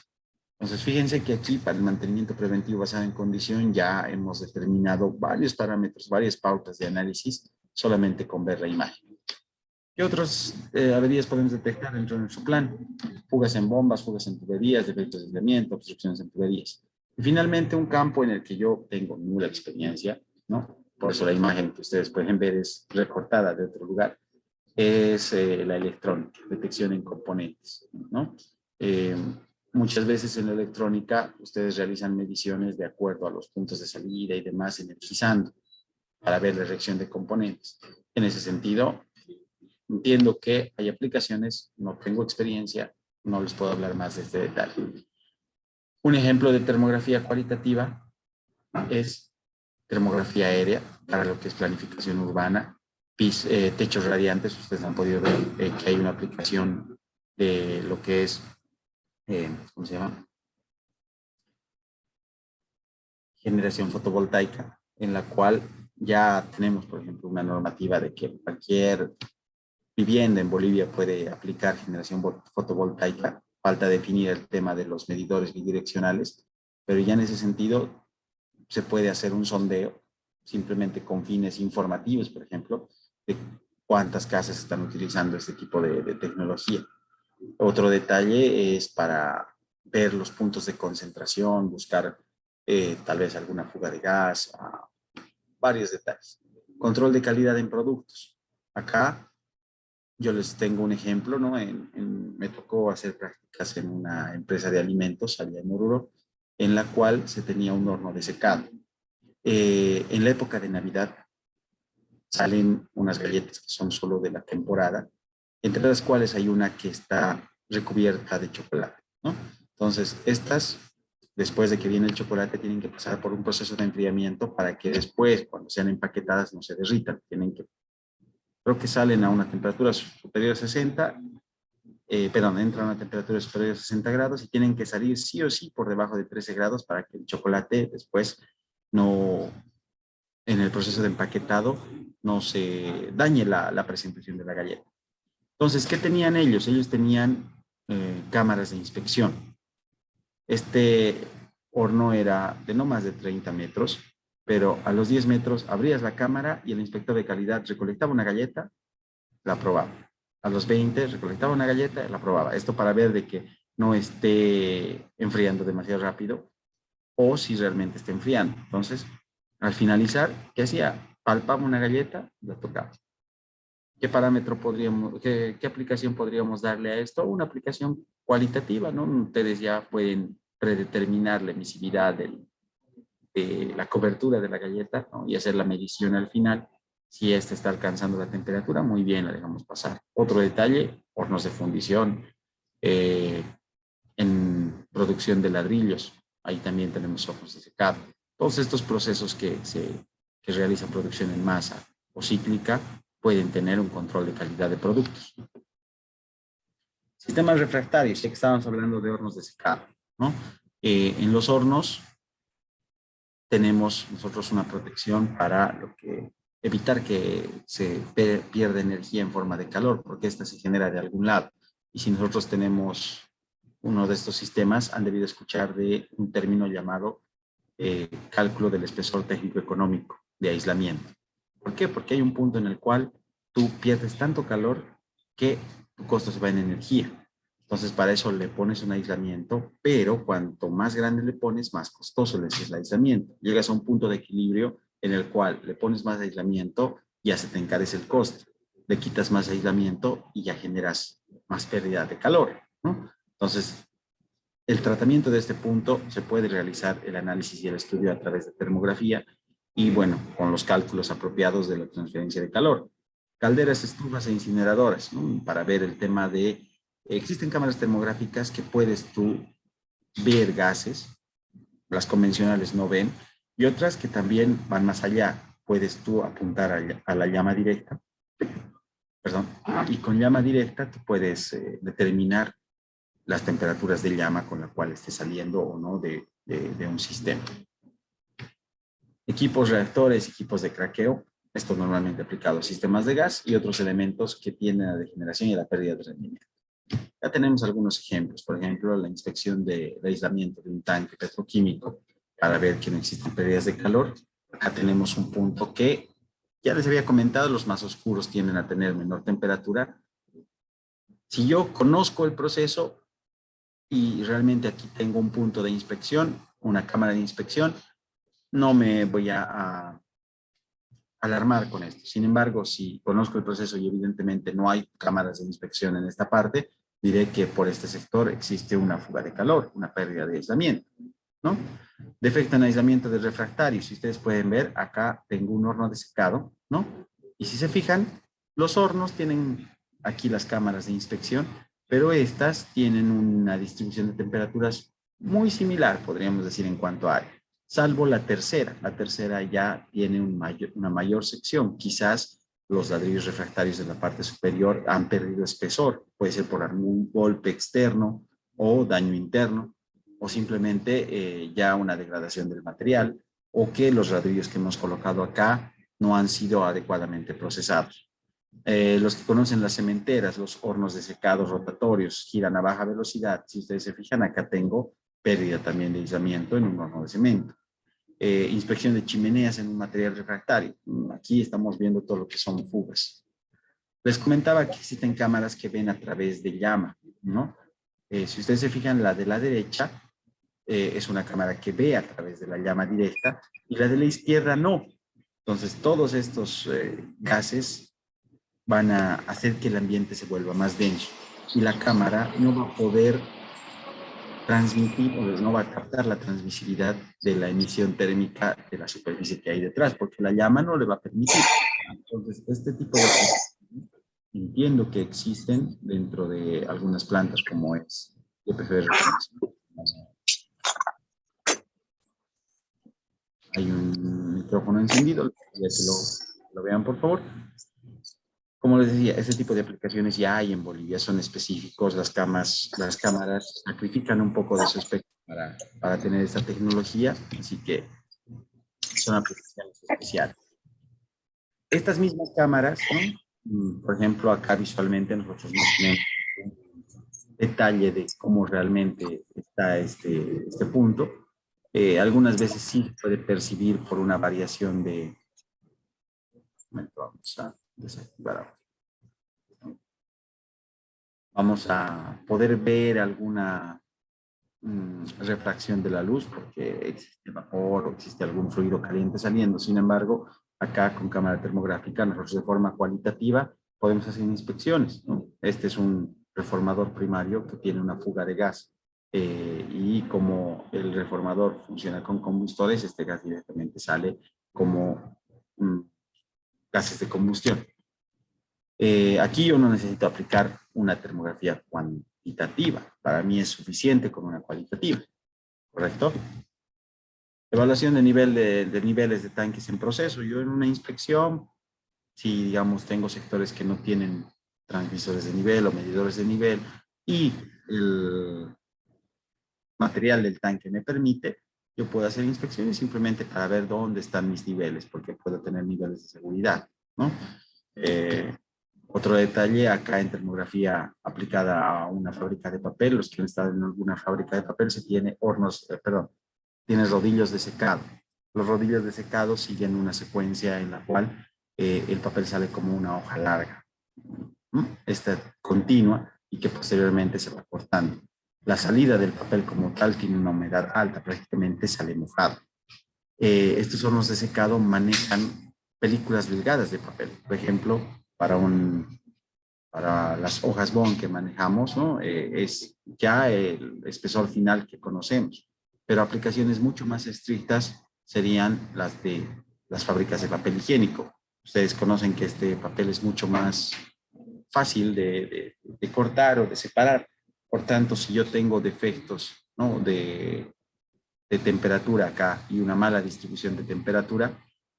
Entonces, fíjense que aquí para el mantenimiento preventivo basado en condición ya hemos determinado varios parámetros, varias pautas de análisis solamente con ver la imagen. ¿Qué otras averías podemos detectar dentro de nuestro plan? Fugas en bombas, fugas en tuberías, defectos de aislamiento, obstrucciones en tuberías. Y finalmente, un campo en el que yo tengo nula experiencia, ¿no? Por eso la imagen que ustedes pueden ver es recortada de otro lugar, es la electrónica, detección en componentes, ¿no? Eh, Muchas veces en la electrónica ustedes realizan mediciones de acuerdo a los puntos de salida y demás, energizando para ver la reacción de componentes. En ese sentido, entiendo que hay aplicaciones, no tengo experiencia, no les puedo hablar más de este detalle. Un ejemplo de termografía cualitativa es termografía aérea para lo que es planificación urbana, techos radiantes. Ustedes han podido ver que hay una aplicación de lo que es, ¿cómo se llama? Generación fotovoltaica, en la cual ya tenemos, por ejemplo, una normativa de que cualquier vivienda en Bolivia puede aplicar generación fotovoltaica. Falta definir el tema de los medidores bidireccionales, pero ya en ese sentido se puede hacer un sondeo simplemente con fines informativos, por ejemplo, de cuántas casas están utilizando este tipo de tecnología. Otro detalle es para ver los puntos de concentración, buscar tal vez alguna fuga de gas, varios detalles. Control de calidad en productos. Acá yo les tengo un ejemplo, ¿no? Me tocó hacer prácticas en una empresa de alimentos allá en Oruro, en la cual se tenía un horno de secado. En la época de Navidad salen unas galletas que son solo de la temporada, entre las cuales hay una que está recubierta de chocolate, ¿no? Entonces, estas, después de que viene el chocolate, tienen que pasar por un proceso de enfriamiento para que después, cuando sean empaquetadas, no se derritan. Creo que salen a una temperatura superior a 60, perdón, entran a una temperatura superior a 60 grados y tienen que salir sí o sí por debajo de 13 grados para que el chocolate después no, en el proceso de empaquetado, no se dañe la presentación de la galleta. Entonces, ¿qué tenían ellos? Ellos tenían cámaras de inspección. Este horno era de no más de 30 metros, pero a los 10 metros abrías la cámara y el inspector de calidad recolectaba una galleta, la probaba. A los 20 recolectaba una galleta, la probaba. Esto para ver de que no esté enfriando demasiado rápido o si realmente está enfriando. Entonces, al finalizar, ¿qué hacía? Palpaba una galleta, la tocaba. ¿Qué parámetro podríamos, qué aplicación podríamos darle a esto? Una aplicación cualitativa, ¿no? Ustedes ya pueden predeterminar la emisividad de la cobertura de la galleta, ¿no? Y hacer la medición al final. Si esta está alcanzando la temperatura, muy bien, la dejamos pasar. Otro detalle, hornos de fundición, eh, en producción de ladrillos. Ahí también tenemos hornos de secado. Todos estos procesos que realizan producción en masa o cíclica pueden tener un control de calidad de productos. Sistemas refractarios, ya que estábamos hablando de hornos de secado, ¿no? En los hornos tenemos nosotros una protección para lo que evitar que se pierda energía en forma de calor, porque esta se genera de algún lado. Y si nosotros tenemos uno de estos sistemas, han debido escuchar de un término llamado cálculo del espesor técnico-económico de aislamiento. ¿Por qué? Porque hay un punto en el cual tú pierdes tanto calor que tu costo se va en energía. Entonces, para eso le pones un aislamiento, pero cuanto más grande le pones, más costoso le es el aislamiento. Llegas a un punto de equilibrio en el cual le pones más aislamiento, ya se te encarece el costo. Le quitas más aislamiento y ya generas más pérdida de calor, ¿no? Entonces, el tratamiento de este punto se puede realizar el análisis y el estudio a través de termografía y, bueno, con los cálculos apropiados de la transferencia de calor. Calderas, estufas e incineradoras, ¿no? Para ver el tema de... Existen cámaras termográficas que puedes tú ver gases, las convencionales no ven, y otras que también van más allá. Puedes tú apuntar a la llama directa, perdón, y con llama directa tú puedes determinar las temperaturas de llama con la cual esté saliendo o no de un sistema. Equipos reactores, equipos de craqueo, esto normalmente aplicado a sistemas de gas y otros elementos que tienden a la degeneración y a la pérdida de rendimiento. Ya tenemos algunos ejemplos, por ejemplo, la inspección de aislamiento de un tanque petroquímico para ver que no existen pérdidas de calor. Acá tenemos un punto que ya les había comentado, los más oscuros tienden a tener menor temperatura. Si yo conozco el proceso y realmente aquí tengo un punto de inspección, una cámara de inspección, no me voy a alarmar con esto. Sin embargo, si conozco el proceso y evidentemente no hay cámaras de inspección en esta parte, diré que por este sector existe una fuga de calor, una pérdida de aislamiento, ¿no? Defecto en aislamiento de refractario. Si ustedes pueden ver, acá tengo un horno de secado, ¿no? Y si se fijan, los hornos tienen aquí las cámaras de inspección, pero estas tienen una distribución de temperaturas muy similar, podríamos decir, en cuanto a área, salvo la tercera. La tercera ya tiene una mayor sección. Quizás los ladrillos refractarios de la parte superior han perdido espesor. Puede ser por algún golpe externo o daño interno, o simplemente ya una degradación del material, o que los ladrillos que hemos colocado acá no han sido adecuadamente procesados. Los que conocen las cementeras, los hornos de secado rotatorios, giran a baja velocidad. Si ustedes se fijan, acá tengo pérdida también de aislamiento en un horno de cemento. Inspección de chimeneas en un material refractario. Aquí estamos viendo todo lo que son fugas. Les comentaba que existen cámaras que ven a través de llama, ¿no? Si ustedes se fijan, la de la derecha es una cámara que ve a través de la llama directa y la de la izquierda no. Entonces, todos estos gases van a hacer que el ambiente se vuelva más denso y la cámara no va a poder transmitir o no va a captar la transmisibilidad de la emisión térmica de la superficie que hay detrás, porque la llama no le va a permitir. Entonces, este tipo de cosas entiendo que existen dentro de algunas plantas como es EPFR. Hay un micrófono encendido, ya que lo vean por favor. Como les decía, este tipo de aplicaciones ya hay en Bolivia, son específicos, las cámaras sacrifican un poco de su espectro para tener esta tecnología, así que son aplicaciones especiales. Estas mismas cámaras, ¿no? Por ejemplo, acá visualmente nosotros no tenemos un detalle de cómo realmente está este punto. Algunas veces sí se puede percibir por una variación de... Vamos a desactivar ahora. Vamos a poder ver alguna refracción de la luz porque existe vapor o existe algún fluido caliente saliendo. Sin embargo, acá con cámara termográfica nosotros de forma cualitativa podemos hacer inspecciones, ¿no? Este es un reformador primario que tiene una fuga de gas y como el reformador funciona con combustores, este gas directamente sale como gases de combustión. Aquí yo no necesito aplicar una termografía cuantitativa. Para mí es suficiente con una cualitativa, ¿correcto? Evaluación de niveles de tanques en proceso. Yo en una inspección, si digamos tengo sectores que no tienen transmisores de nivel o medidores de nivel y el material del tanque me permite, yo puedo hacer inspecciones simplemente para ver dónde están mis niveles, porque puedo tener niveles de seguridad, ¿no? Eh, Otro detalle, acá en termografía aplicada a una fábrica de papel, los que han estado en alguna fábrica de papel, se tiene hornos, perdón, tiene rodillos de secado. Los rodillos de secado siguen una secuencia en la cual el papel sale como una hoja larga. Esta continua y que posteriormente se va cortando. La salida del papel como tal tiene una humedad alta, prácticamente sale mojado. Estos hornos de secado manejan películas delgadas de papel. Por ejemplo, para las hojas bond que manejamos, ¿no? Es ya el espesor final que conocemos, pero aplicaciones mucho más estrictas serían las de las fábricas de papel higiénico. Ustedes conocen que este papel es mucho más fácil de cortar o de separar. Por tanto, si yo tengo defectos, ¿no? de temperatura acá y una mala distribución de temperatura,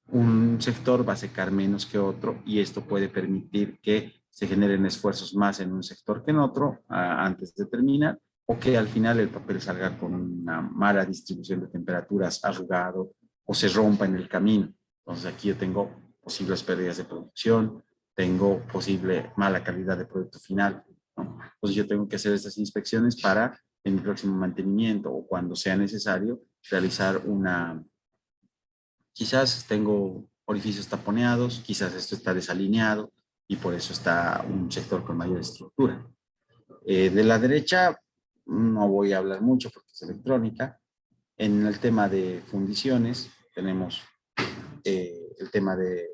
un sector va a secar menos que otro y esto puede permitir que se generen esfuerzos más en un sector que en otro antes de terminar, o que al final el papel salga con una mala distribución de temperaturas, arrugado o se rompa en el camino. Entonces aquí yo tengo posibles pérdidas de producción, tengo posible mala calidad de producto final, ¿no? Entonces yo tengo que hacer estas inspecciones para en mi próximo mantenimiento o cuando sea necesario realizar quizás tengo orificios taponeados, quizás esto está desalineado y por eso está un sector con mayor estructura. De la derecha no voy a hablar mucho porque es electrónica. En el tema de fundiciones tenemos el tema de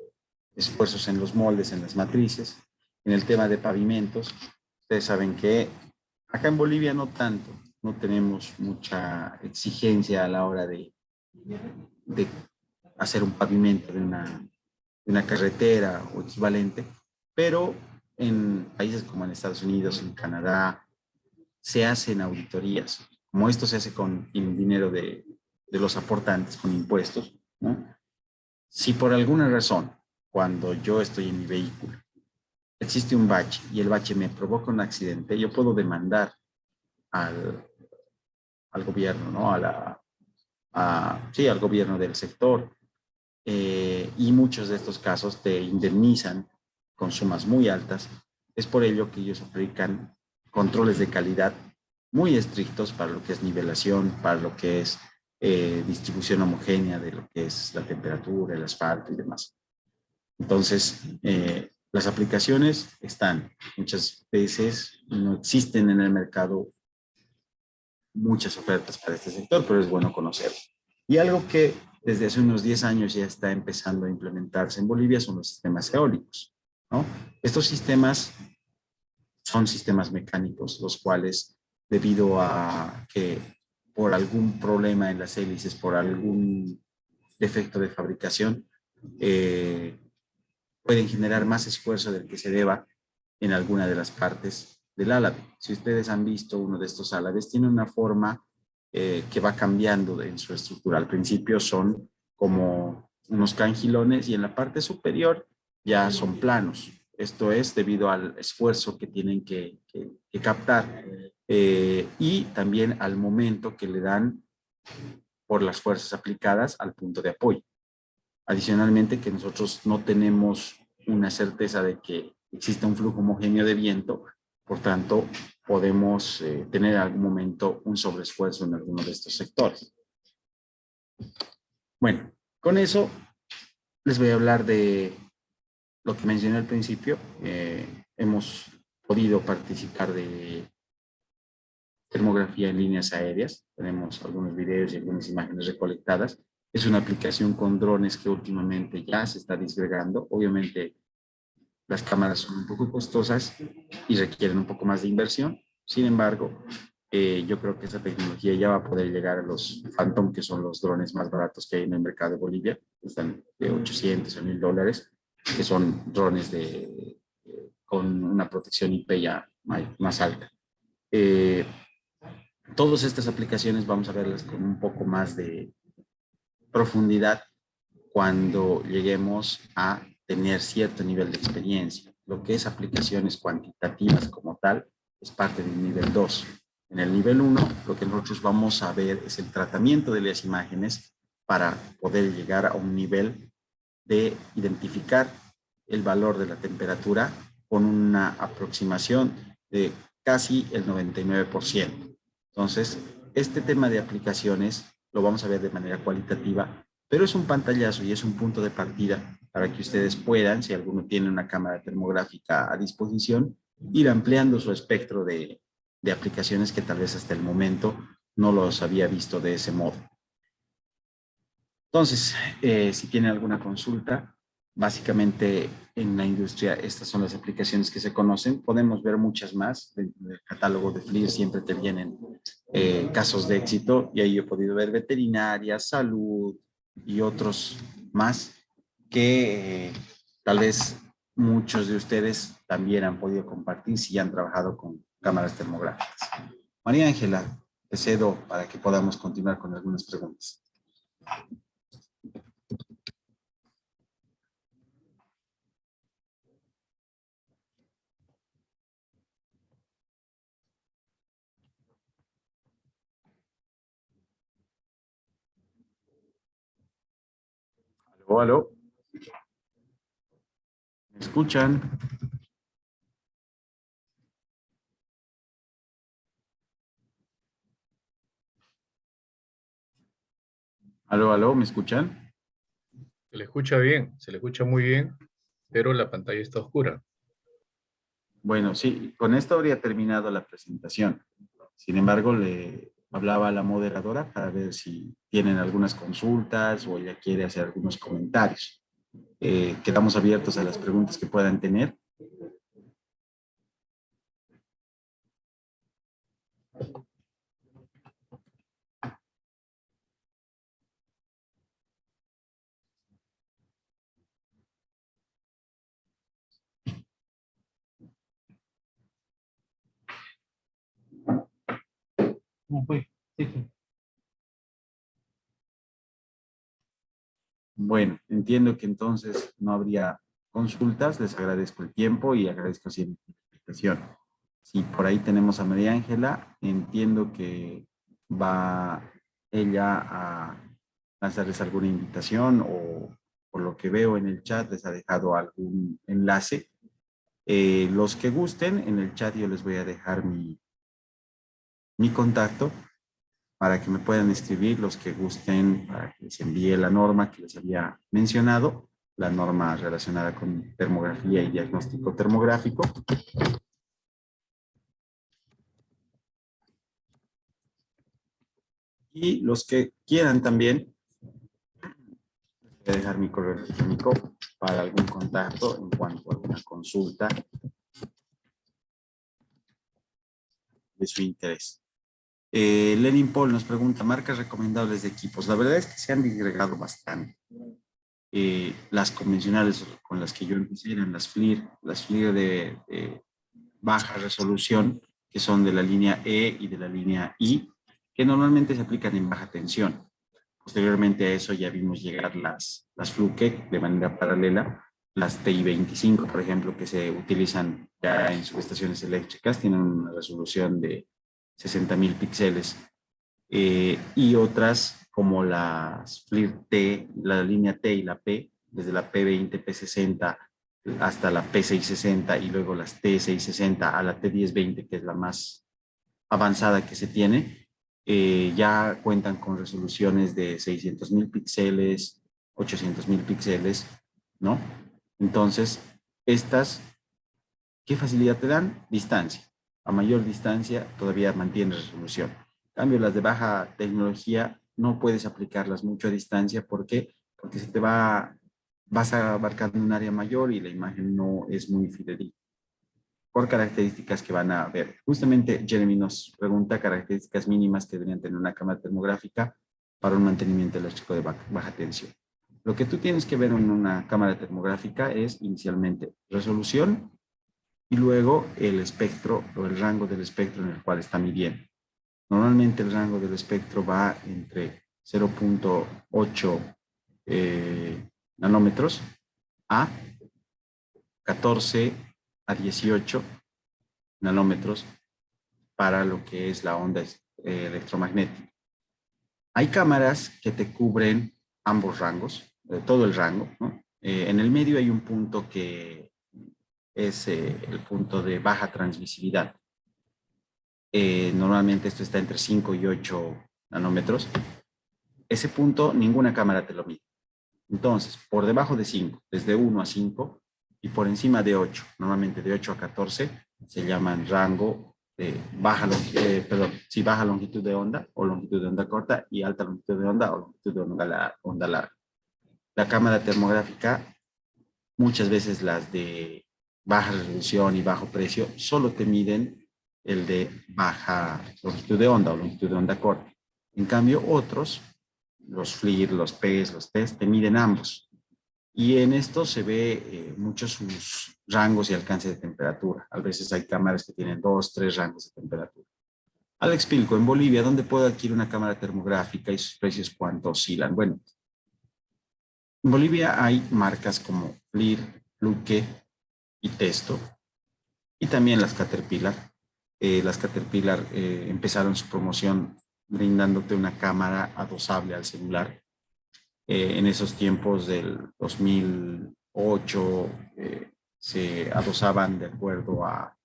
esfuerzos en los moldes, en las matrices. En el tema de pavimentos, ustedes saben que acá en Bolivia no tanto, no tenemos mucha exigencia a la hora de hacer un pavimento de una carretera o equivalente, pero en países como en Estados Unidos, en Canadá, se hacen auditorías. Como esto se hace con dinero de los aportantes, con impuestos, ¿no? Si por alguna razón, cuando yo estoy en mi vehículo, existe un bache y el bache me provoca un accidente, yo puedo demandar al, al gobierno, ¿no? Sí, al gobierno del sector. Y muchos de estos casos te indemnizan con sumas muy altas. Es por ello que ellos aplican controles de calidad muy estrictos para lo que es nivelación, para lo que es distribución homogénea de lo que es la temperatura, el asfalto y demás. Entonces, las aplicaciones están. Muchas veces no existen en el mercado muchas ofertas para este sector, pero es bueno conocerlo. Y algo que desde hace unos 10 años ya está empezando a implementarse en Bolivia son los sistemas eólicos, ¿no? Estos sistemas son sistemas mecánicos, los cuales, debido a que por algún problema en las hélices, por algún defecto de fabricación, eh, pueden generar más esfuerzo del que se deba en alguna de las partes del álabe. Si ustedes han visto uno de estos álabes, tiene una forma que va cambiando en su estructura. Al principio son como unos cangilones y en la parte superior ya son planos. Esto es debido al esfuerzo que tienen que captar y también al momento que le dan por las fuerzas aplicadas al punto de apoyo. Adicionalmente, que nosotros no tenemos una certeza de que exista un flujo homogéneo de viento, por tanto, podemos tener en algún momento un sobreesfuerzo en alguno de estos sectores. Bueno, con eso les voy a hablar de lo que mencioné al principio. Hemos podido participar de termografía en líneas aéreas. Tenemos algunos videos y algunas imágenes recolectadas. Es una aplicación con drones que últimamente ya se está disgregando. Obviamente, las cámaras son un poco costosas y requieren un poco más de inversión. Sin embargo, yo creo que esa tecnología ya va a poder llegar a los Phantom, que son los drones más baratos que hay en el mercado de Bolivia. Están de 800 a $1000, que son drones con una protección IP ya más alta. Todas estas aplicaciones vamos a verlas con un poco más de profundidad cuando lleguemos a tener cierto nivel de experiencia. Lo que es aplicaciones cuantitativas como tal es parte del nivel 2. En el nivel 1, lo que nosotros vamos a ver es el tratamiento de las imágenes para poder llegar a un nivel de identificar el valor de la temperatura con una aproximación de casi el 99%. Entonces, este tema de aplicaciones lo vamos a ver de manera cualitativa, pero es un pantallazo y es un punto de partida para que ustedes puedan, si alguno tiene una cámara termográfica a disposición, ir ampliando su espectro de aplicaciones que tal vez hasta el momento no los había visto de ese modo. Entonces, si tienen alguna consulta, básicamente en la industria estas son las aplicaciones que se conocen. Podemos ver muchas más. Dentro del catálogo de FLIR siempre te vienen casos de éxito y ahí he podido ver veterinaria, salud y otros más que tal vez muchos de ustedes también han podido compartir si han trabajado con cámaras termográficas. María Ángela, te cedo para que podamos continuar con algunas preguntas. Aló, aló. ¿Me escuchan? Aló, aló, ¿me escuchan? Se le escucha bien, se le escucha muy bien, pero la pantalla está oscura. Bueno, sí, con esto habría terminado la presentación. Sin embargo, le hablaba a la moderadora para ver si tienen algunas consultas o ella quiere hacer algunos comentarios. Quedamos abiertos a las preguntas que puedan tener. ¿Cómo fue? Sí, sí. Bueno, entiendo que entonces no habría consultas. Les agradezco el tiempo y agradezco siempre la explicación. Si por ahí tenemos a María Ángela, entiendo que va ella a lanzarles alguna invitación o por lo que veo en el chat les ha dejado algún enlace. Los que gusten, en el chat yo les voy a dejar mi contacto para que me puedan escribir los que gusten, para que les envíe la norma que les había mencionado, la norma relacionada con termografía y diagnóstico termográfico. Y los que quieran también, voy a dejar mi correo electrónico para algún contacto en cuanto a alguna consulta de su interés. Lenin Paul nos pregunta, marcas recomendables de equipos. La verdad es que se han disgregado bastante. Las convencionales con las que yo empecé eran las FLIR de baja resolución, que son de la línea E y de la línea I, que normalmente se aplican en baja tensión. Posteriormente a eso ya vimos llegar las Fluke de manera paralela, las TI-25, por ejemplo, que se utilizan ya en subestaciones eléctricas, tienen una resolución de 60.000 píxeles, y otras como las FLIR T, la línea T y la P, desde la P20, P60 hasta la P660 y luego las T660 a la T1020, que es la más avanzada que se tiene, ya cuentan con resoluciones de 600.000 píxeles, 800.000 píxeles, ¿no? Entonces, estas, ¿qué facilidad te dan? Distancia. A mayor distancia todavía mantienes resolución. En cambio, las de baja tecnología no puedes aplicarlas mucho a distancia. ¿Por qué? Porque vas a abarcar un área mayor y la imagen no es muy fidedigna por características que van a ver. Justamente Jeremy nos pregunta características mínimas que deberían tener una cámara termográfica para un mantenimiento eléctrico de baja tensión. Lo que tú tienes que ver en una cámara termográfica es inicialmente resolución y luego el espectro o el rango del espectro en el cual está midiendo. Normalmente el rango del espectro va entre 0.8 nanómetros a 14 a 18 nanómetros para lo que es la onda electromagnética. Hay cámaras que te cubren ambos rangos, todo el rango, ¿no? En el medio hay un punto que es el punto de baja transmisibilidad. Normalmente esto está entre 5 y 8 nanómetros. Ese punto ninguna cámara te lo mide. Entonces, por debajo de 5, desde 1 a 5, y por encima de 8, normalmente de 8 a 14, se llaman rango de baja longitud de onda o longitud de onda corta, y alta longitud de onda o longitud de onda larga. La cámara termográfica, muchas veces las de baja resolución y bajo precio, solo te miden el de baja longitud de onda o longitud de onda corta. En cambio, otros, los FLIR, los PES, los TES, te miden ambos. Y en esto se ve mucho sus rangos y alcance de temperatura. A veces hay cámaras que tienen 2, 3 rangos de temperatura. Alex Pilco, en Bolivia, ¿dónde puedo adquirir una cámara termográfica y sus precios cuánto oscilan? Bueno, en Bolivia hay marcas como FLIR, Luque y Testo, y también las Caterpillar. Las Caterpillar empezaron su promoción brindándote una cámara adosable al celular. En esos tiempos del 2008 se adosaban de acuerdo a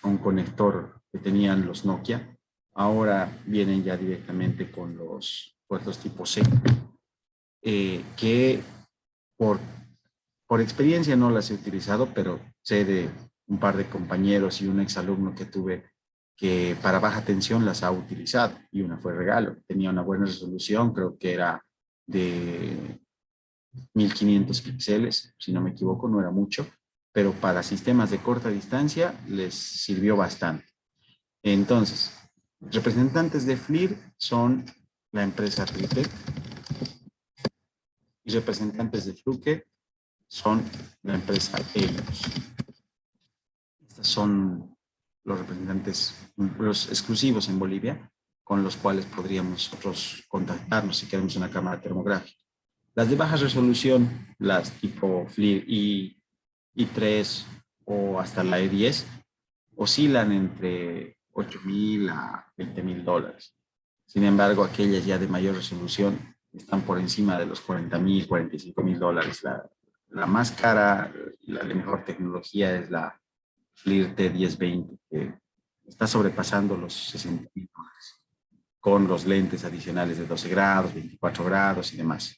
un conector que tenían los Nokia. Ahora vienen ya directamente con los puertos tipo C, que por experiencia no las he utilizado, pero sé de un par de compañeros y un exalumno que tuve que para baja tensión las ha utilizado, y una fue regalo. Tenía una buena resolución, creo que era de 1500 píxeles, si no me equivoco, no era mucho, pero para sistemas de corta distancia les sirvió bastante. Entonces, representantes de FLIR son la empresa Tritec, y representantes de Fluke son la empresa Helios. Estos son los representantes, los exclusivos en Bolivia, con los cuales podríamos nosotros contactarnos si queremos una cámara termográfica. Las de baja resolución, las tipo FLIR I3 o hasta la E10, oscilan entre 8,000 a 20,000 dólares. Sin embargo, aquellas ya de mayor resolución están por encima de los 40,000, 45,000 dólares. La más cara, la de mejor tecnología, es la FLIR T1020, que está sobrepasando los 60,000 dólares, con los lentes adicionales de 12 grados, 24 grados y demás.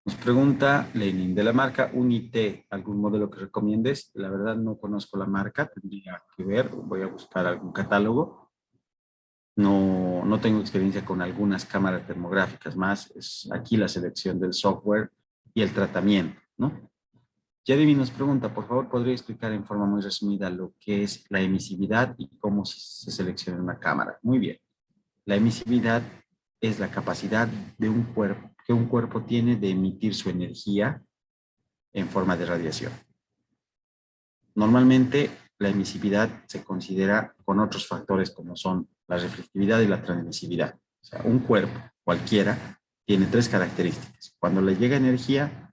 Nos pregunta Lenin, de la marca Unite, ¿algún modelo que recomiendes? La verdad no conozco la marca, tendría que ver, voy a buscar algún catálogo. No tengo experiencia con algunas cámaras termográficas, más es aquí la selección del software y el tratamiento, ¿no? Jeremy nos pregunta, por favor, ¿podría explicar en forma muy resumida lo que es la emisividad y cómo se selecciona una cámara? Muy bien. La emisividad es la capacidad de un cuerpo, que un cuerpo tiene de emitir su energía en forma de radiación. Normalmente, la emisividad se considera con otros factores como son la reflectividad y la transmisividad. O sea, un cuerpo cualquiera tiene 3 características. Cuando le llega energía,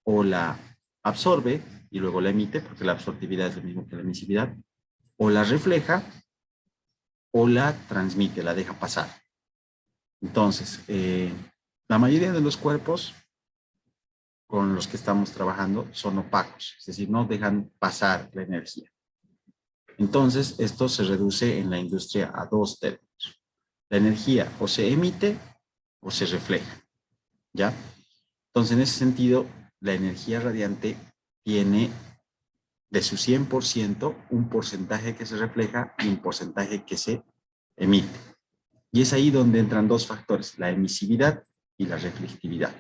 o la absorbe y luego la emite, porque la absortividad es lo mismo que la emisividad, o la refleja o la transmite, la deja pasar. Entonces, la mayoría de los cuerpos con los que estamos trabajando son opacos, es decir, no dejan pasar la energía. Entonces, esto se reduce en la industria a 2 términos. La energía o se emite o se refleja, ¿ya? Entonces, en ese sentido, la energía radiante tiene de su 100% un porcentaje que se refleja y un porcentaje que se emite. Y es ahí donde entran 2 factores, la emisividad y la reflectividad.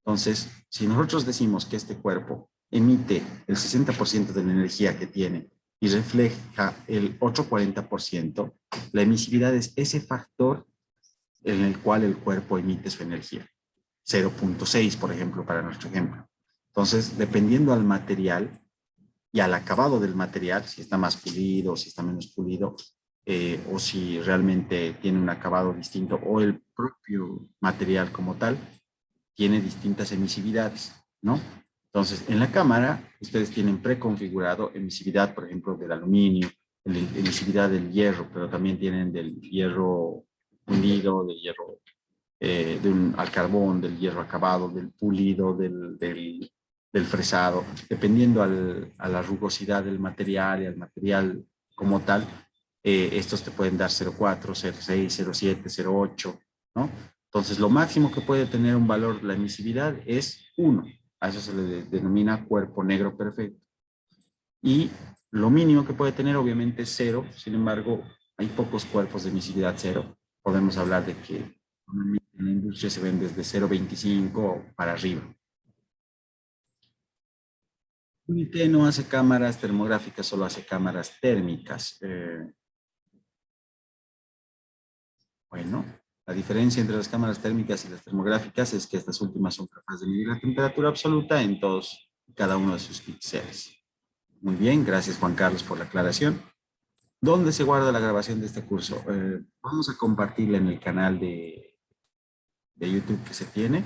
Entonces, si nosotros decimos que este cuerpo emite el 60% de la energía que tiene y refleja el otro 40%, la emisividad es ese factor en el cual el cuerpo emite su energía. 0,6, por ejemplo, para nuestro ejemplo. Entonces, dependiendo al material y al acabado del material, si está más pulido, si está menos pulido, o si realmente tiene un acabado distinto, o el propio material como tal, tiene distintas emisividades, ¿no? Entonces, en la cámara, ustedes tienen preconfigurado emisividad, por ejemplo, del aluminio, emisividad del hierro, pero también tienen del hierro fundido, del hierro al carbón, del hierro acabado, del pulido, del fresado, dependiendo a la rugosidad del material y al material como tal. Estos te pueden dar 0,4, 0,6, 0,7, 0,8, ¿no? Entonces, lo máximo que puede tener un valor la emisividad es 1. A eso se le denomina cuerpo negro perfecto. Y lo mínimo que puede tener, obviamente, es 0. Sin embargo, hay pocos cuerpos de emisividad 0. Podemos hablar de que en la industria se ven desde 0,25 para arriba. UNIT no hace cámaras termográficas, solo hace cámaras térmicas. Bueno, la diferencia entre las cámaras térmicas y las termográficas es que estas últimas son capaces de medir la temperatura absoluta en todos y cada uno de sus píxeles. Muy bien, gracias Juan Carlos por la aclaración. ¿Dónde se guarda la grabación de este curso? Vamos a compartirla en el canal de YouTube que se tiene.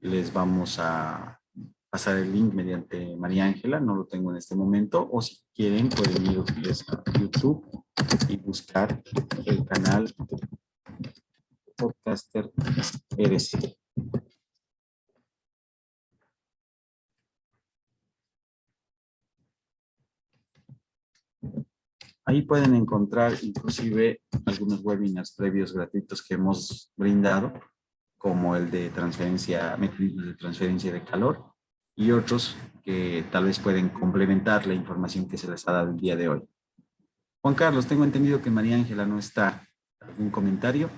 Les vamos a pasar el link mediante María Ángela, no lo tengo en este momento, o si quieren pueden ir ustedes a YouTube y buscar el canal Podcaster RC. Ahí pueden encontrar inclusive algunos webinars previos gratuitos que hemos brindado, como el de mecanismos de transferencia de calor, y otros que tal vez pueden complementar la información que se les ha dado el día de hoy. Juan Carlos, tengo entendido que María Ángela no está. ¿Algún comentario?